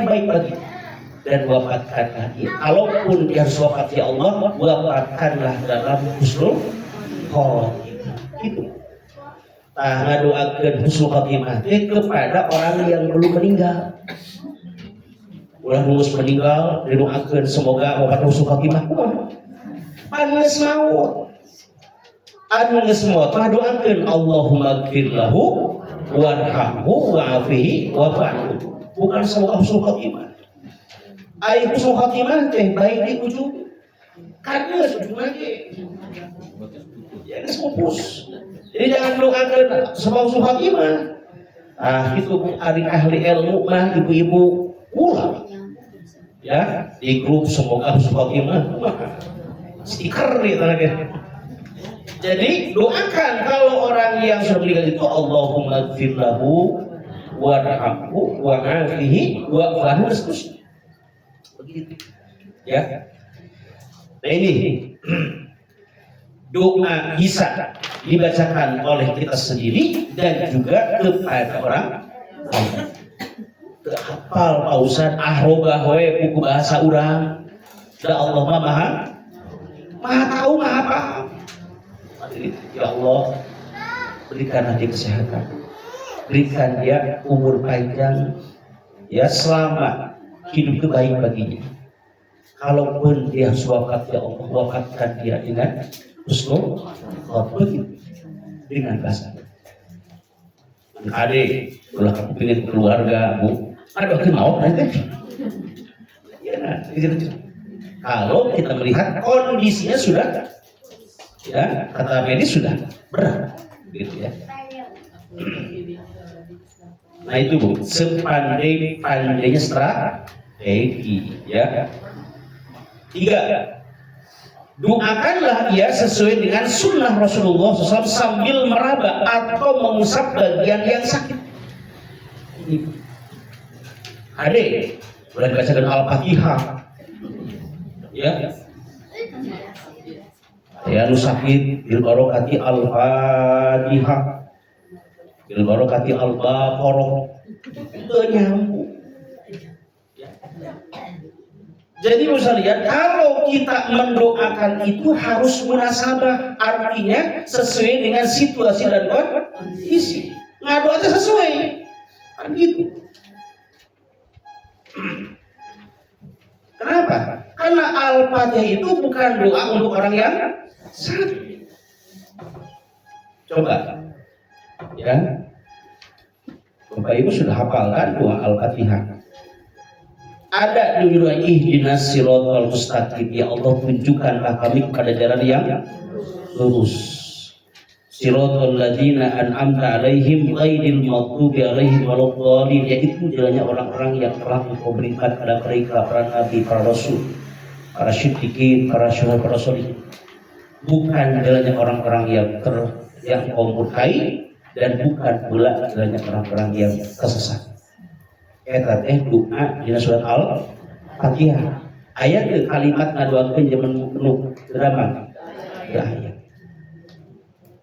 baik baginya, dan wafatkanlah dia kalaupun dia harus wafat, ya Allah, wafatkanlah dalam husnul khotimah. Itu ngadoakeun husnul khotimah kepada orang yang belum meninggal. Ulah nunggu meninggal, didoakeun semoga wafat husnul khotimah. Panes maut. Anu geus maut mah doakeun Allahumma ighfir lahu warhamhu wa'afihi wa'fu. Bukan semoga husnul khotimah. Ai husnul khotimah teh baik di ujung. Kageus ujung lagi. Ya geus pupus. Jadi jangan doakeun semoga husnul khotimah. Itu ari ahli ilmu mah ibu-ibu ulah. Ya, di grup semoga husnul khotimah, stiker gitu lagi. Jadi doakan kalau orang yang sudah meninggal itu, Allahumma ighfir lahu warhamhu wa'afihi wa'fu. Begitu. Ya. Nah ini doa bisa dibacakan oleh kita sendiri dan juga kepada orang lain. Hafal pausan ahrobah we buku bahasa urang, da Allah maha tahu maha paham. Ya Allah, berikanlah dia kesehatan, berikan dia umur panjang, ya, selama hidup itu baik baginya. Kalaupun dia harus wafat, ya Allah, wafatkan dia dengan husnul khotimah, dengan bahasa. Adik, kalau kamu ingin keluarga, Bu, Aduh, kenal nanti. Ya, gitu. Kalau kita melihat kondisinya sudah, ya kata medis sudah berat, gitu ya. Nah itu Bu, sepandai-pandainya strategi, ya. 3. Doakanlah ia sesuai dengan sunnah Rasulullah SAW sambil meraba atau mengusap bagian yang sakit. Adik, boleh bacakan Al-Fatihah. Ya, ya nu sakit bil barokati Al-Fatihah, bil barokati Al-Baqarah, itu nyambung. Jadi bisa lihat, kalau kita mendoakan itu harus munasabah, artinya sesuai dengan situasi dan kondisi. Ngadu aja sesuai, kan gitu. Kenapa? Karena Al-Fatihah itu bukan doa untuk orang yang sakit. Coba, ya, Bapak Ibu sudah hafalkan doa Al-Fatihah. Ada di doa ihdinas siratal mustaqim, ya Allah tunjukkanlah kami kepada jalan yang lurus. Siratal ladzina an'amta alaihim ghairil maghdubi alaihim waladdallin, yaitu jalannya orang-orang yang telah Engkau berikan kepada mereka para nabi, para rasul, para siddiqin, para syuhada, para sholihin. Bukan jalannya orang-orang yang Engkau murkai, dan bukan pula jalannya orang-orang yang tersesat. Eta teh doa dina surat Al-Fatihah. Ayat ke kalimat ngaduakeun zaman penuh drama. Ayat.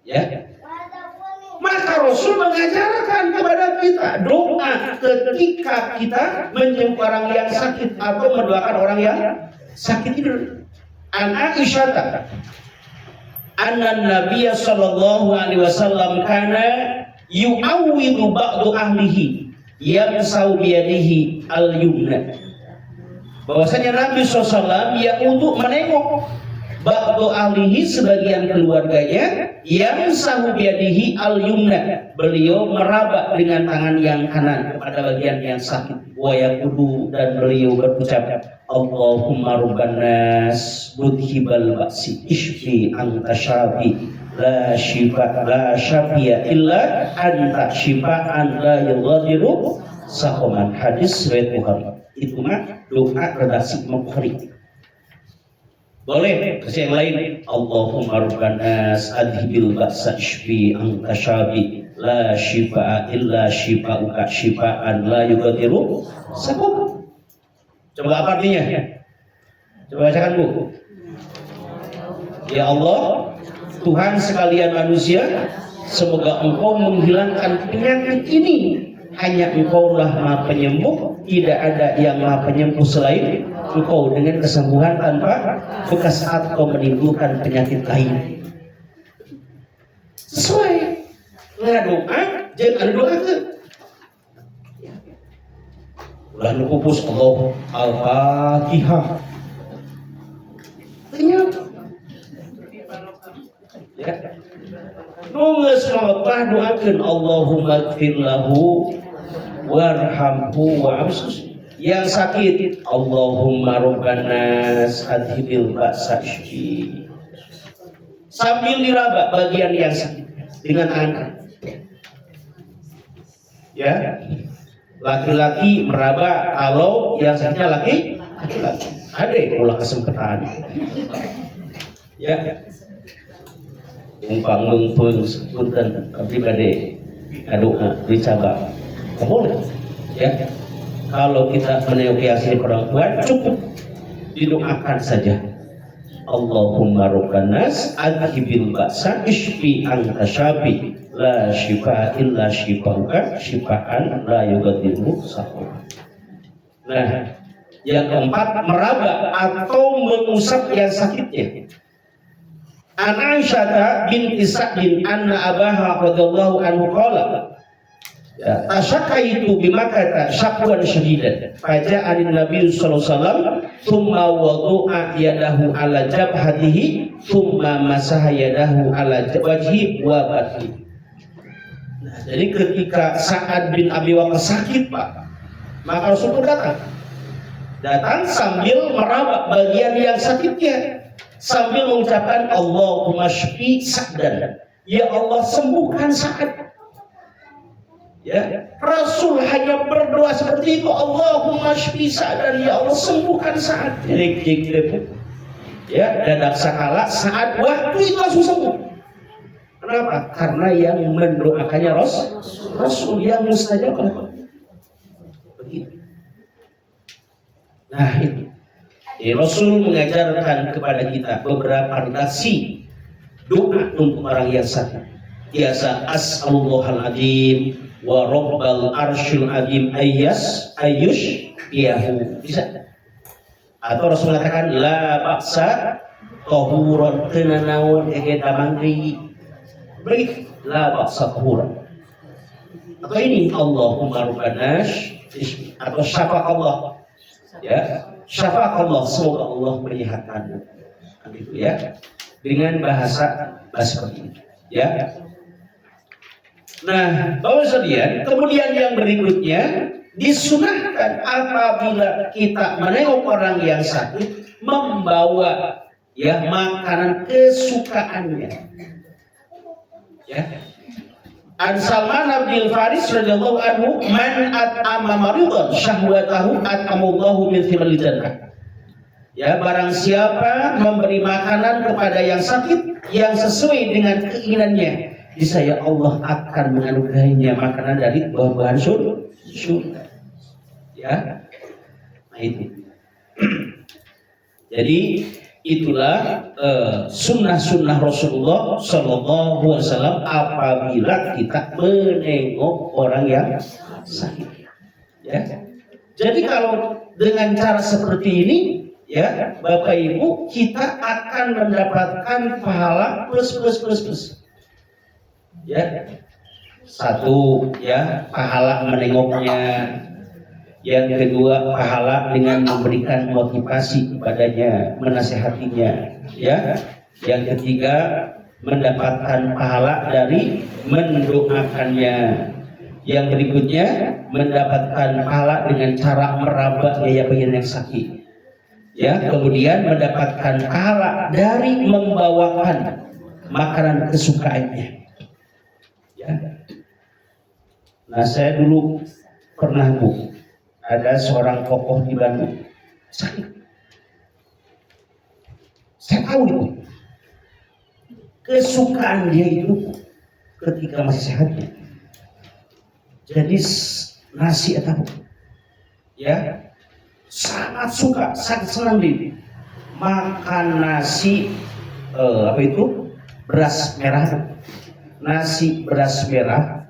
Ya. Maka Rasul mengajarkan kepada kita doa ketika kita menyembuh orang yang sakit atau mendoakan orang yang sakit itu. An Aisyah anna Nabiy sallallahu alaihi wasallam kana yu'awwidu ba'du ahlihi yamsau biyadihi al-yumna, bahwasanya Nabi SAW ya untuk menengok ba'du ahlihi sebagian keluarganya, yamsau biyadihi al-yumna, beliau meraba dengan tangan yang kanan kepada bagian yang sakit, wa yaqudu, dan beliau berucap Allahumma rabban nas mudhibal ba'si ishfi anta syafi la syafiya illa anta syifaan la yughadiru saqaman. Hadis riwayat Bukhari. Itu mah doa redaksi Imam Bukhari. Boleh kasih yang lain, Allahumma rabban nas adhibil ba'sa ishfi anta syafi la syifaa illa syifauka syifaan la yughadiru saqaman. Coba apa artinya? Coba bacakan Bu. Ya Allah, Tuhan sekalian manusia, semoga Engkau menghilangkan penyakit ini. Hanya Engkau lah Maha Penyembuh, tidak ada yang Maha Penyembuh selain Engkau, dengan kesembuhan tanpa bekas atau menimbulkan penyakit lain. Sesuai dengan doa, jangan ada doa ke. Ulah nukupus Allah Al-Fatihah. Ternyata ya. Nunges mengapa doakan Allahumma gfir lahu warhamhu wa'afsus. Yang sakit Allahumma rabban nas adhibil ba'sa ishfi, sambil diraba bagian yang sakit dengan tangan. Ya, laki-laki meraba kalau yang sakitnya laki-laki. Ada ulah kesempatan. Ya. Umpang mengpun punten pribadi doa dicoba. Boleh. Ya. Kalau kita menengok hasil perempuan cukup didoakan saja. Allahumma rabban nas adhibil ba'sa ishfi anta syafi la syifaa illa syifauka syifaan la yughadiru saqaman. Nah, yang keempat, meraba atau mengusap yang sakitnya. An Aisyah binti Sa'din anna abaha radhiyallahu anhu qala tasyakaitu bimakata syakwan syadidan faja'ani Nabi sallallahu alaihi wasallam thumma wada'a yadahu ala jabhatihi thumma masaha yadahu ala wajhi wa batni. Nah, jadi ketika Sa'ad bin Abi Waqqas sakit Pak, Maka Rasul pun datang sambil meraba bagian yang sakitnya, sambil mengucapkan Allahumma shfi Sa'dan, ya Allah sembuhkan Sa'ad. Ya, Rasul hanya berdoa seperti itu, Allahumma shfi Sa'dan, ya Allah sembuhkan Sa'ad. Ya, dadak sakala saat waktu itu langsung sembuh. Kenapa? Karena yang mendoakannya Rasul yang mustajab. Begitu. Nah itu, Rasul mengajarkan kepada kita beberapa redaksi doa untuk orang yang sakit. Biasa as'alullahal azim wa rabbal arsyil azim ayyush biyahu. Bisa. Atau Rasul mengatakan la ba'sa tahuran kenanawan kita mangri beri la ba'sa tahuran. Atau ini Allahumma rabbanash atau syafaqallah. Ya, syafaqallah, semoga Allah menyehatkanmu. Gitu ya. Dengan bahasa seperti itu, ya. Nah, Bapak sekalian, kemudian yang berikutnya disunahkan apabila kita menengok orang yang sakit membawa ya makanan kesukaannya. Ya. An Salman bin Faris radhiyallahu anhu, man at'ama maridan syahwatahu at'amullahu min thimril jannah. Ya, barang siapa memberi makanan kepada yang sakit yang sesuai dengan keinginannya, niscaya Allah akan menganugerahinya makanan dari buah-buahan surga. Ya. Nah itu. Jadi itulah sunnah-sunnah Rasulullah Sallallahu Alaihi Wasallam apabila kita menengok orang yang sakit. Ya. Jadi kalau dengan cara seperti ini, ya Bapak Ibu, kita akan mendapatkan pahala plus. Ya. Satu, ya pahala menengoknya. Yang kedua, pahala dengan memberikan motivasi kepadanya, menasehatinya, ya. Yang ketiga, mendapatkan pahala dari mendoakannya. Yang berikutnya, mendapatkan pahala dengan cara meraba bagian yang sakit. Ya, kemudian mendapatkan pahala dari membawakan makanan kesukaannya. Ya. Nah, saya dulu pernah ada seorang tokoh di Bandung sakit. Saya tahu itu. Kesukaan dia itu ketika masih sehat. Jadi nasi atau ya sangat suka, sangat senang dia makan nasi beras merah. Nasi beras merah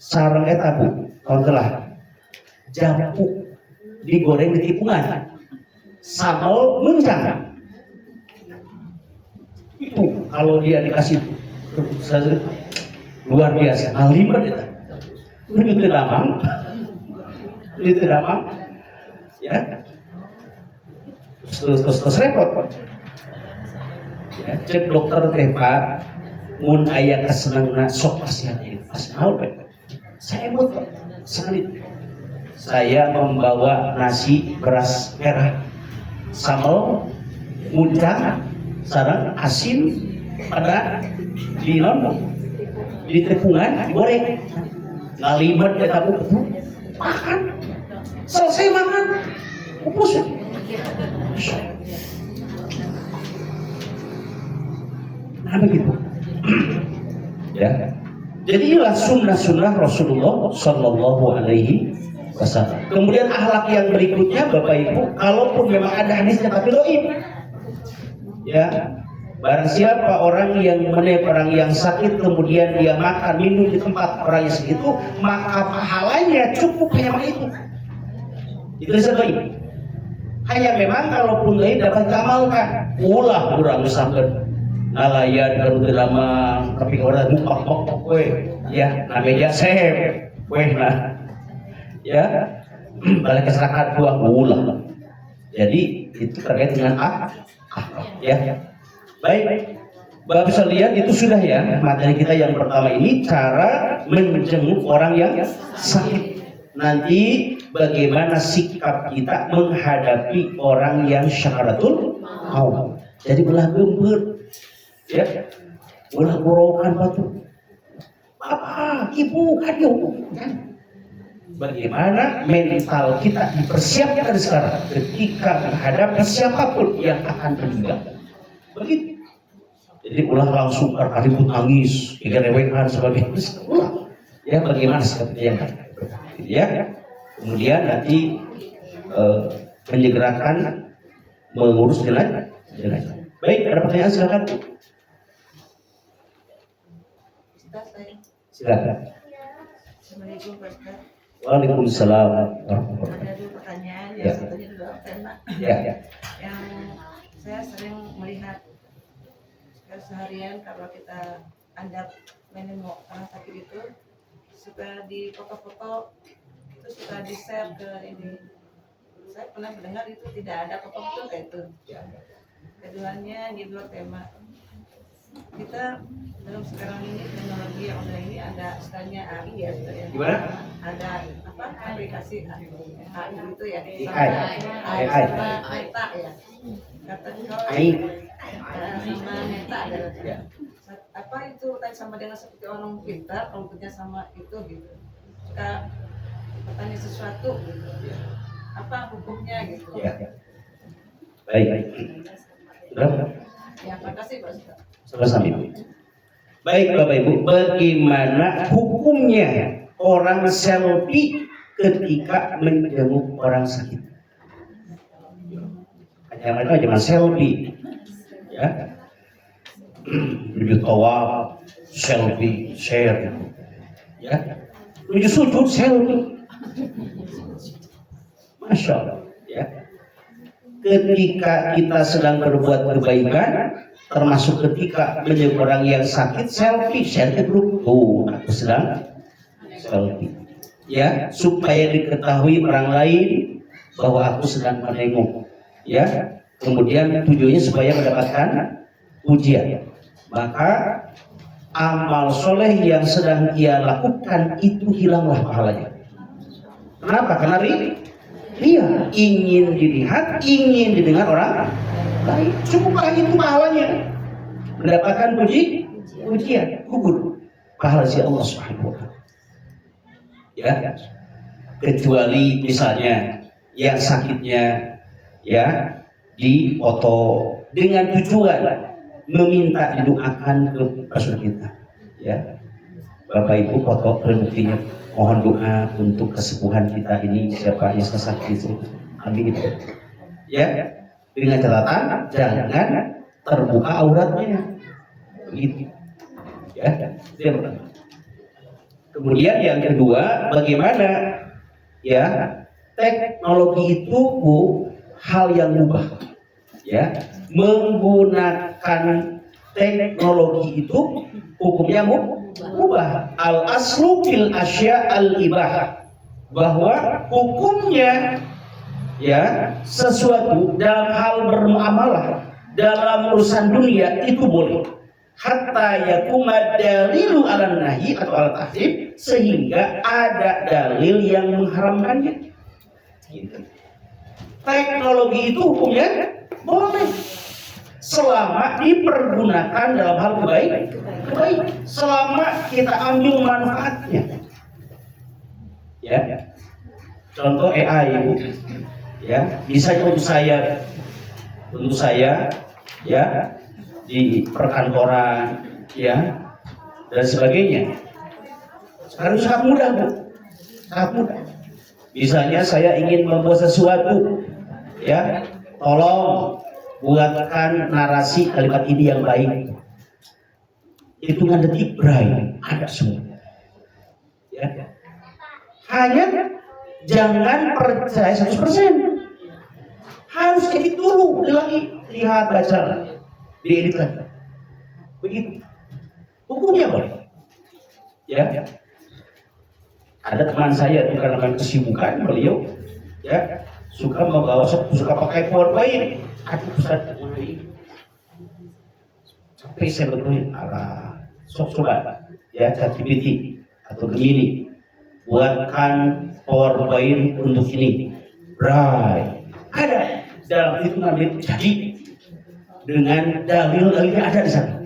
sarang etapu tahun telah jampu digoreng di tipungan sambal muncang. Itu kalau dia dikasih luar biasa, alimat itu. Itu damang, ya. Terus repot. Ya, cek dokter teh Pak, mun aya kesenangan sok pasien ini. Pas naon Pak? Saya emut sekali. Saya membawa nasi beras merah, sambal muncang, sarang asin pada di tepungan goreng, ngalimat kita makan, selesai makan, pupus. Nah begitu, ya. Jadi inilah sunnah-sunnah Rasulullah Sallallahu Alaihi Wasallam. Kemudian akhlak yang berikutnya, Bapak Ibu, kalaupun memang ada hadisnya tapi doib, ya, barang siapa orang yang menengok orang yang sakit kemudian dia makan minum di tempat orang yang sakit itu, maka pahalanya cukup hanya itu. Itu disebut doib. Hanya memang kalaupun doib dapat diamalkan, ulah kurang misalkan ngalayan garut lama tapi orang mukak kue ya namanya sehep kue nah ya balik ke masyarakat buang ulah. Jadi itu terkait dengan ya. Baik, Bapak bisa lihat itu sudah ya materi kita yang pertama ini, cara menjenguk orang yang sakit. nanti bagaimana sikap kita menghadapi orang yang syakaratul maut. Jadi belah gembur, ya, belah borokan batu. Bapak, ibu, adik, kan? Bagaimana mental kita dipersiapkan sekarang ketika menghadapi siapapun yang akan meninggal. Begitu. Jadi ulah langsung ribut nangis, rewehan sebagainya. Ulah. Ya bagaimana seperti yang ya. Kemudian nanti menyegerakan mengurus jenazah. Baik, ada pertanyaan silakan. Silakan. Assalamualaikum Pak Ustaz. Waalaikumsalam. Ada dua pertanyaan, Ya. yang satunya juga tema. Ya. Yang saya sering melihat seharian kalau kita andap menengok orang sakit itu suka di foto-foto, itu suka di share ke ini. Saya pernah mendengar itu tidak ada foto-foto kayak itu. Keduanya di luar tema. Kita dalam sekarang ini teknologi yang udah ini ada istilahnya AI ya, Gimana? ada apa aplikasi AI itu ya, AI. sama Meta ya, kata kalau AI. sama Meta ada Ya. apa itu tadi sama dengan seperti orang pintar, rambutnya sama itu gitu, suka bertanya sesuatu gitu, apa hukumnya gitu. Ya. Baik. Sudah? Ya, makasih Pak Ustaz. Sama-sama. Baik Bapak Ibu, bagaimana hukumnya orang selfie ketika menjenguk orang sakit? Hanya mereka cuma selfie, ya, menuju tawaf, selfie, share, ya, menuju sujud, selfie, masya Allah, ya. Ketika kita sedang berbuat kebaikan, termasuk ketika menjenguk orang yang sakit, selfie, share ke grup. Oh, aku sedang selfie. Ya, supaya diketahui orang lain bahwa aku sedang menengok. Ya, kemudian tujuannya supaya mendapatkan pujian. Maka amal soleh yang sedang ia lakukan itu hilanglah pahalanya. Kenapa? Karena dia ingin dilihat, ingin didengar orang lain. Cukuplah itu pahalanya. Mendapatkan pujian, gugur pahala si Allah Subhanahu wa taala. Ya. Kecuali misalnya yang sakitnya ya dipoto dengan tujuan meminta didoakan ke Rasul kita. Ya. Bapak Ibu foto buktinya, mohon doa untuk kesembuhan kita ini, siapa yang sakit itu, amin. Ya, dengan catatan jangan terbuka auratnya, begitu. Ya, itu yang pertama. Kemudian yang kedua, bagaimana ya teknologi itu hal yang mubah, ya, menggunakan teknologi itu hukumnya mubah. Al aslu fil asya al ibah, bahwa hukumnya ya sesuatu dalam hal bermuamalah dalam urusan dunia itu boleh, hatta yakuma dalilu ala nahi atau ala tahrim, sehingga ada dalil yang mengharamkannya. Gitu. Teknologi itu hukumnya boleh selama dipergunakan dalam hal kebaikan, selama kita ambil manfaatnya. Ya, contoh AI, Ibu. Ya, bisa untuk saya, ya, di perkantoran, ya, dan sebagainya. Sekarang sangat mudah, Bu. Sangat mudah. Misalnya saya ingin membuat sesuatu, ya, tolong buatkan narasi kalimat ini yang baik. Hitungan detik berai ada semua. Ya. Hanya jangan percaya 100%. Harus edit dulu, lagi lihat, baca, diedit lagi. Begitu. Hukumnya boleh. Ya. Ada teman saya itu karena kesibukan beliau, ya, suka membawa, suka pakai PowerPoint. Aduh, Ustaz, sampai saya betulin, coba ya ChatGPT atau Gemini buatkan PowerPoint untuk ini. Right. Ada dalam hitungan menit jadi dengan dalil-dalilnya ada di sana.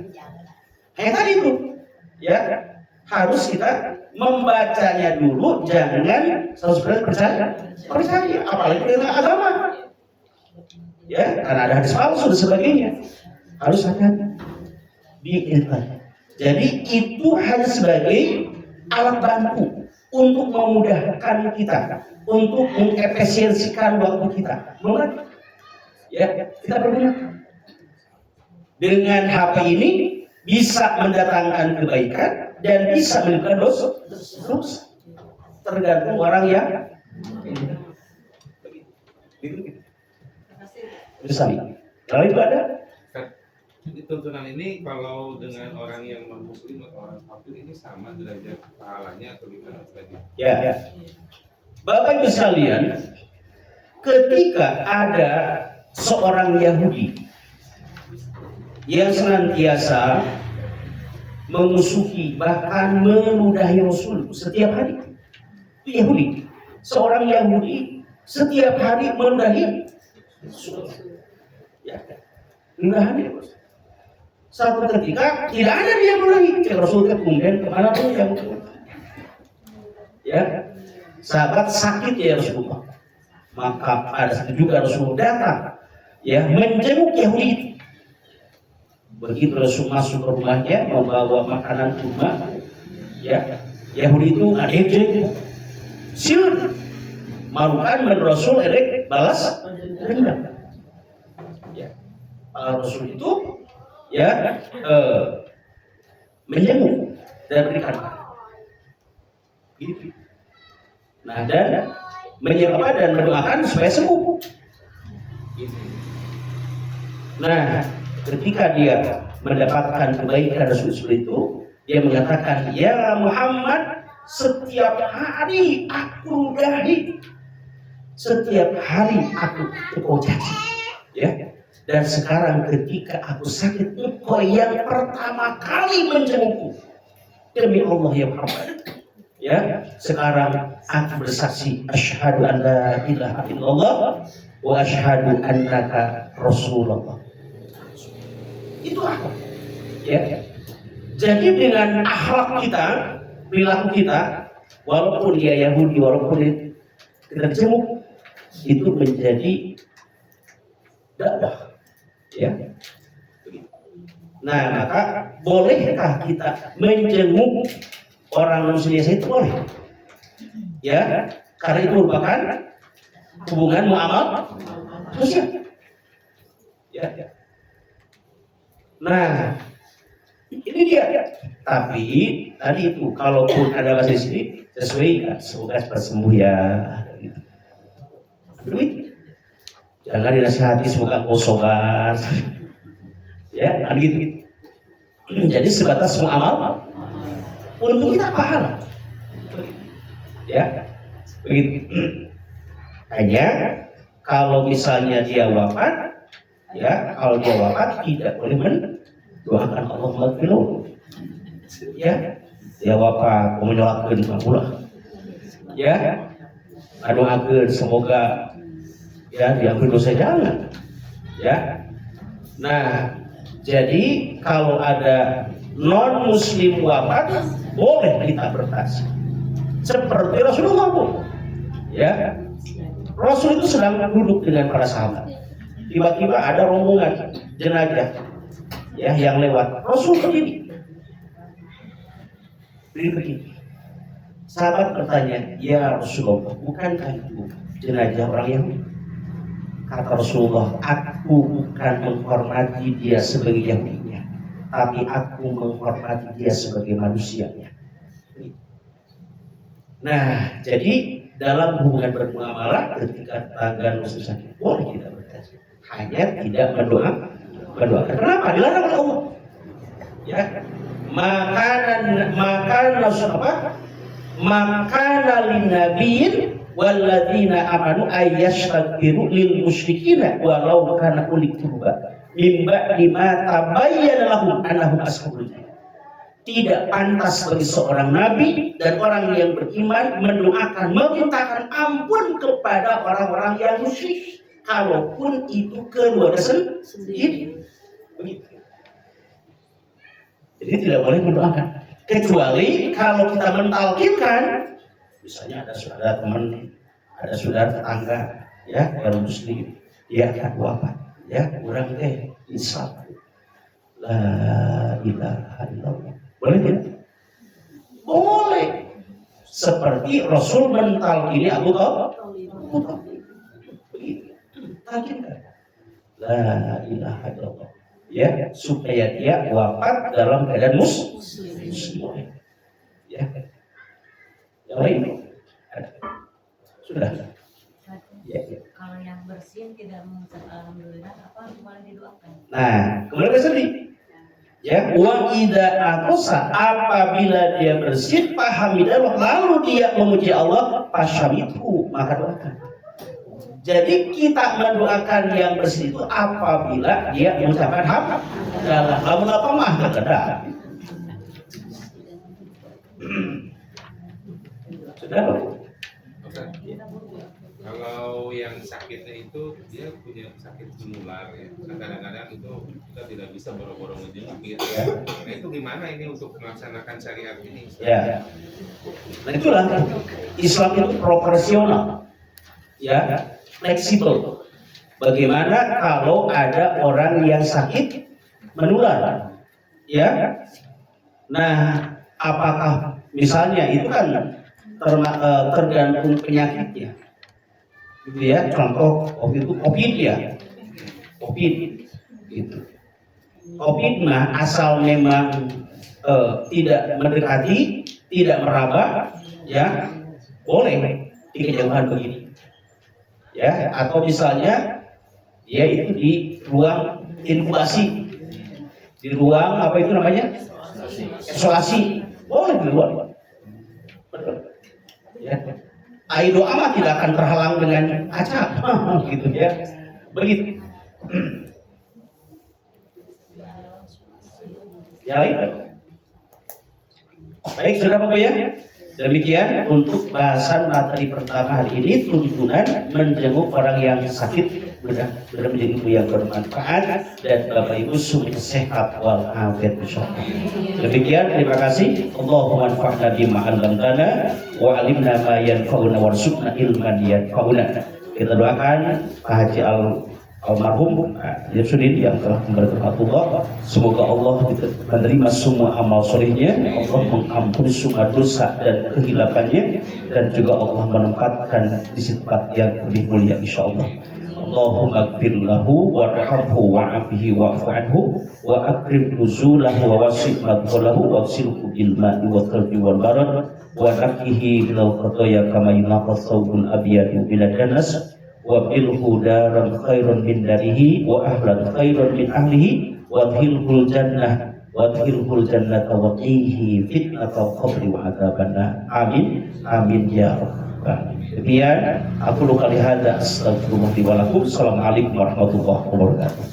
Kayak tadi itu, ya harus kita membacanya dulu, jangan 100% percaya, apalagi dengan agama. Ya, karena ada hadis palsu dan sebagainya. Harus hati-hati. Jadi itu hanya sebagai alat bantu untuk memudahkan kita, untuk mengefisiensikan waktu kita. Benar? Ya, kita berguna. Dengan HP ini bisa mendatangkan kebaikan dan bisa menimbulkan dosa. Tergantung orang yang bisa. Kalau itu ada. Jadi tuntunan ini kalau dengan orang yang non muslim atau orang kafir ini sama derajat pahalanya atau gimana tadi? Ya. Bapak Ibu sekalian, ketika ada seorang Yahudi yang senantiasa memusuhi bahkan meludahi Rasul setiap hari, itu Yahudi. Seorang Yahudi setiap hari meludahi Rasul. Ya, meludahi Rasul. Satu ketika tidak ada dia meludahi Rasul, kemudian kemana pun yang ya, sahabat sakit ya Rasulullah. Maka pada saat itu juga Rasul datang ya menjenguk Yahudi itu. Begitu Rasul masuk ke rumahnya membawa makanan kurma, ya Yahudi itu adek siun malukan dan Rasul erek balas dendam. Ya, Rasul itu ya menjenguk dan berikan gitu. Nah dan menyapa dan mendoakan supaya sembuh. Nah, ketika dia mendapatkan kebaikan Rasul itu, dia mengatakan, ya Muhammad, setiap hari aku ludahi, setiap hari aku caci, ya. Dan sekarang ketika aku sakit, engkau yang pertama kali menjengukku. Demi Allah ya Muhammad. Ya, sekarang aku bersaksi asyhadu an la ilaha illallah wa asyhadu annaka rasulullah. Itu aku. Ya. Jadi dengan akhlak kita, perilaku kita, walaupun dia Yahudi, walaupun kita jenguk, itu menjadi dakwah. Ya. Nah, maka bolehkah kita menjenguk orang muslim itu? Boleh, ya, karena itu merupakan hubungan muamalah sosial. Ya. Nah, ini dia. Tapi tadi itu, kalaupun ada bahasa di sini, sesuaikan. Semoga cepat sembuh ya. Duit, jangan dinasihati semoga kosongan. Ya, kan gitu. Jadi sebatas muamalah. Untuk kita pahala, ya, begitu. Hanya kalau misalnya dia wafat, ya, kalau dia wafat tidak boleh mendoakan Allah maghfirah, ya, dia wafat menyolakkan pula, ya, doakan semoga ya diampuni dosa, jangan, ya. Nah, jadi kalau ada non muslim wafat, boleh kita bertasbih seperti Rasulullah pun, ya. Rasul itu sedang duduk dengan para sahabat, tiba-tiba ada rombongan jenazah, ya, yang lewat. Rasul berdiri begini. Sahabat bertanya, ya Rasulullah, bukankah itu jenazah orang Yahudi? Kata Rasulullah, aku bukan menghormati dia sebagai Yahudinya, tapi aku menghormati dia sebagai manusianya. Nah, jadi dalam hubungan bermuamalah ketika tetangga muslim sakit, boleh kita bertasbih, hanya tidak mendoakan. Kenapa? Dilarang oleh Allah. Ya, makanan linabiyyin walladzina amanu ayyastaghfiru lil musyrikina walau kana uli qurba mimba lima tabayyana lahum annahum ashabul jannah. tidak pantas bagi seorang nabi dan orang yang beriman mendoakan, memintakan ampun kepada orang-orang yang musyrik, kalaupun itu keluarga sendiri. Begitu. Jadi tidak boleh mendoakan, kecuali kalau kita mentalkinkan, misalnya ada saudara teman, ada saudara tetangga, ya yang muslim, dia akan wafat, ya orang teh Islam, la ilaha illallah. Boleh tidak? Boleh. Seperti Rasul mentalkini Abu Thalib. Begitu. Talkinkan. La ilaha illallah. Ya, supaya dia wafat dalam keadaan muslim. Ya. Yang lain? Sudah. Ya, ya. Kalau yang bersin tidak mengucap alhamdulillah, apa boleh didoakan? Nah, kemudian bersedih. Ya, wa idza aqsa, apabila dia bersih fahamidallah, lalu dia memuji Allah, fasyamitu, maka doakan. Jadi kita mendoakan yang bersih itu apabila dia mengucapkan hamdalah. Lamun apa mah kedah. Sudah. Kalau yang sakitnya itu dia punya sakit menular ya. Kadang-kadang itu kita tidak bisa boro-boro ngejenguk gitu ya. Nah itu gimana ini untuk melaksanakan syariat ini? Ya. Nah itulah Islam itu proporsional. Ya, fleksibel. Bagaimana kalau ada orang yang sakit menular? Ya. Nah, apakah misalnya itu kan tergantung penyakitnya. Gitu ya, contoh COVID itu COVID ya, COVID gitu. COVID mah asal memang tidak mendekati, tidak meraba, ya boleh di kejauhan begini, ya. Atau misalnya dia itu di ruang inkubasi, di ruang apa itu namanya, isolasi, boleh di luar, ya. Doa amat tidak akan terhalang dengan kaca, gitu ya. Begitu. Ya, baik, sudah Bapak ya. Demikian untuk bahasan materi pertama hari ini, tuntunan menjenguk orang yang sakit, benar-benar menjadi ilmu yang bermanfaat dan Bapak Ibu sumber sehat walafiat insyaallah. Demikian, terima kasih. Allahumma anfa'na bima 'allamtana wa 'allimna ma yanfa'una warzuqna ilman yanfa'una. Kita doakan Pak Haji almarhum Yusudin yang telah memberikan Allah, semoga Allah menerima semua amal solehnya, Allah mengampuni semua dosa dan kehilafannya, dan juga Allah menempatkan di tempat yang lebih mulia insyaallah. Allahumma ighfir lahu warhamhu wa'afihi wa'fu anhu wa akrim nuzulahu wa wasi' madkhalahu wa silhu bil ma'i wa thalji wal barad wa naqihi bil khataya kama yunaqqa thawbul abyadu bil danas wa bilhu daran khairan min darihi wa ahlan khairan min ahlihi wa dhilhul jannah wa dhilhul jannata wa qihi fitnatal qabri wa adzabannar. Amin amin ya rabbal. Demikian aku kali hada astagfirullah wa lakum. Assalamualaikum warahmatullahi wabarakatuh.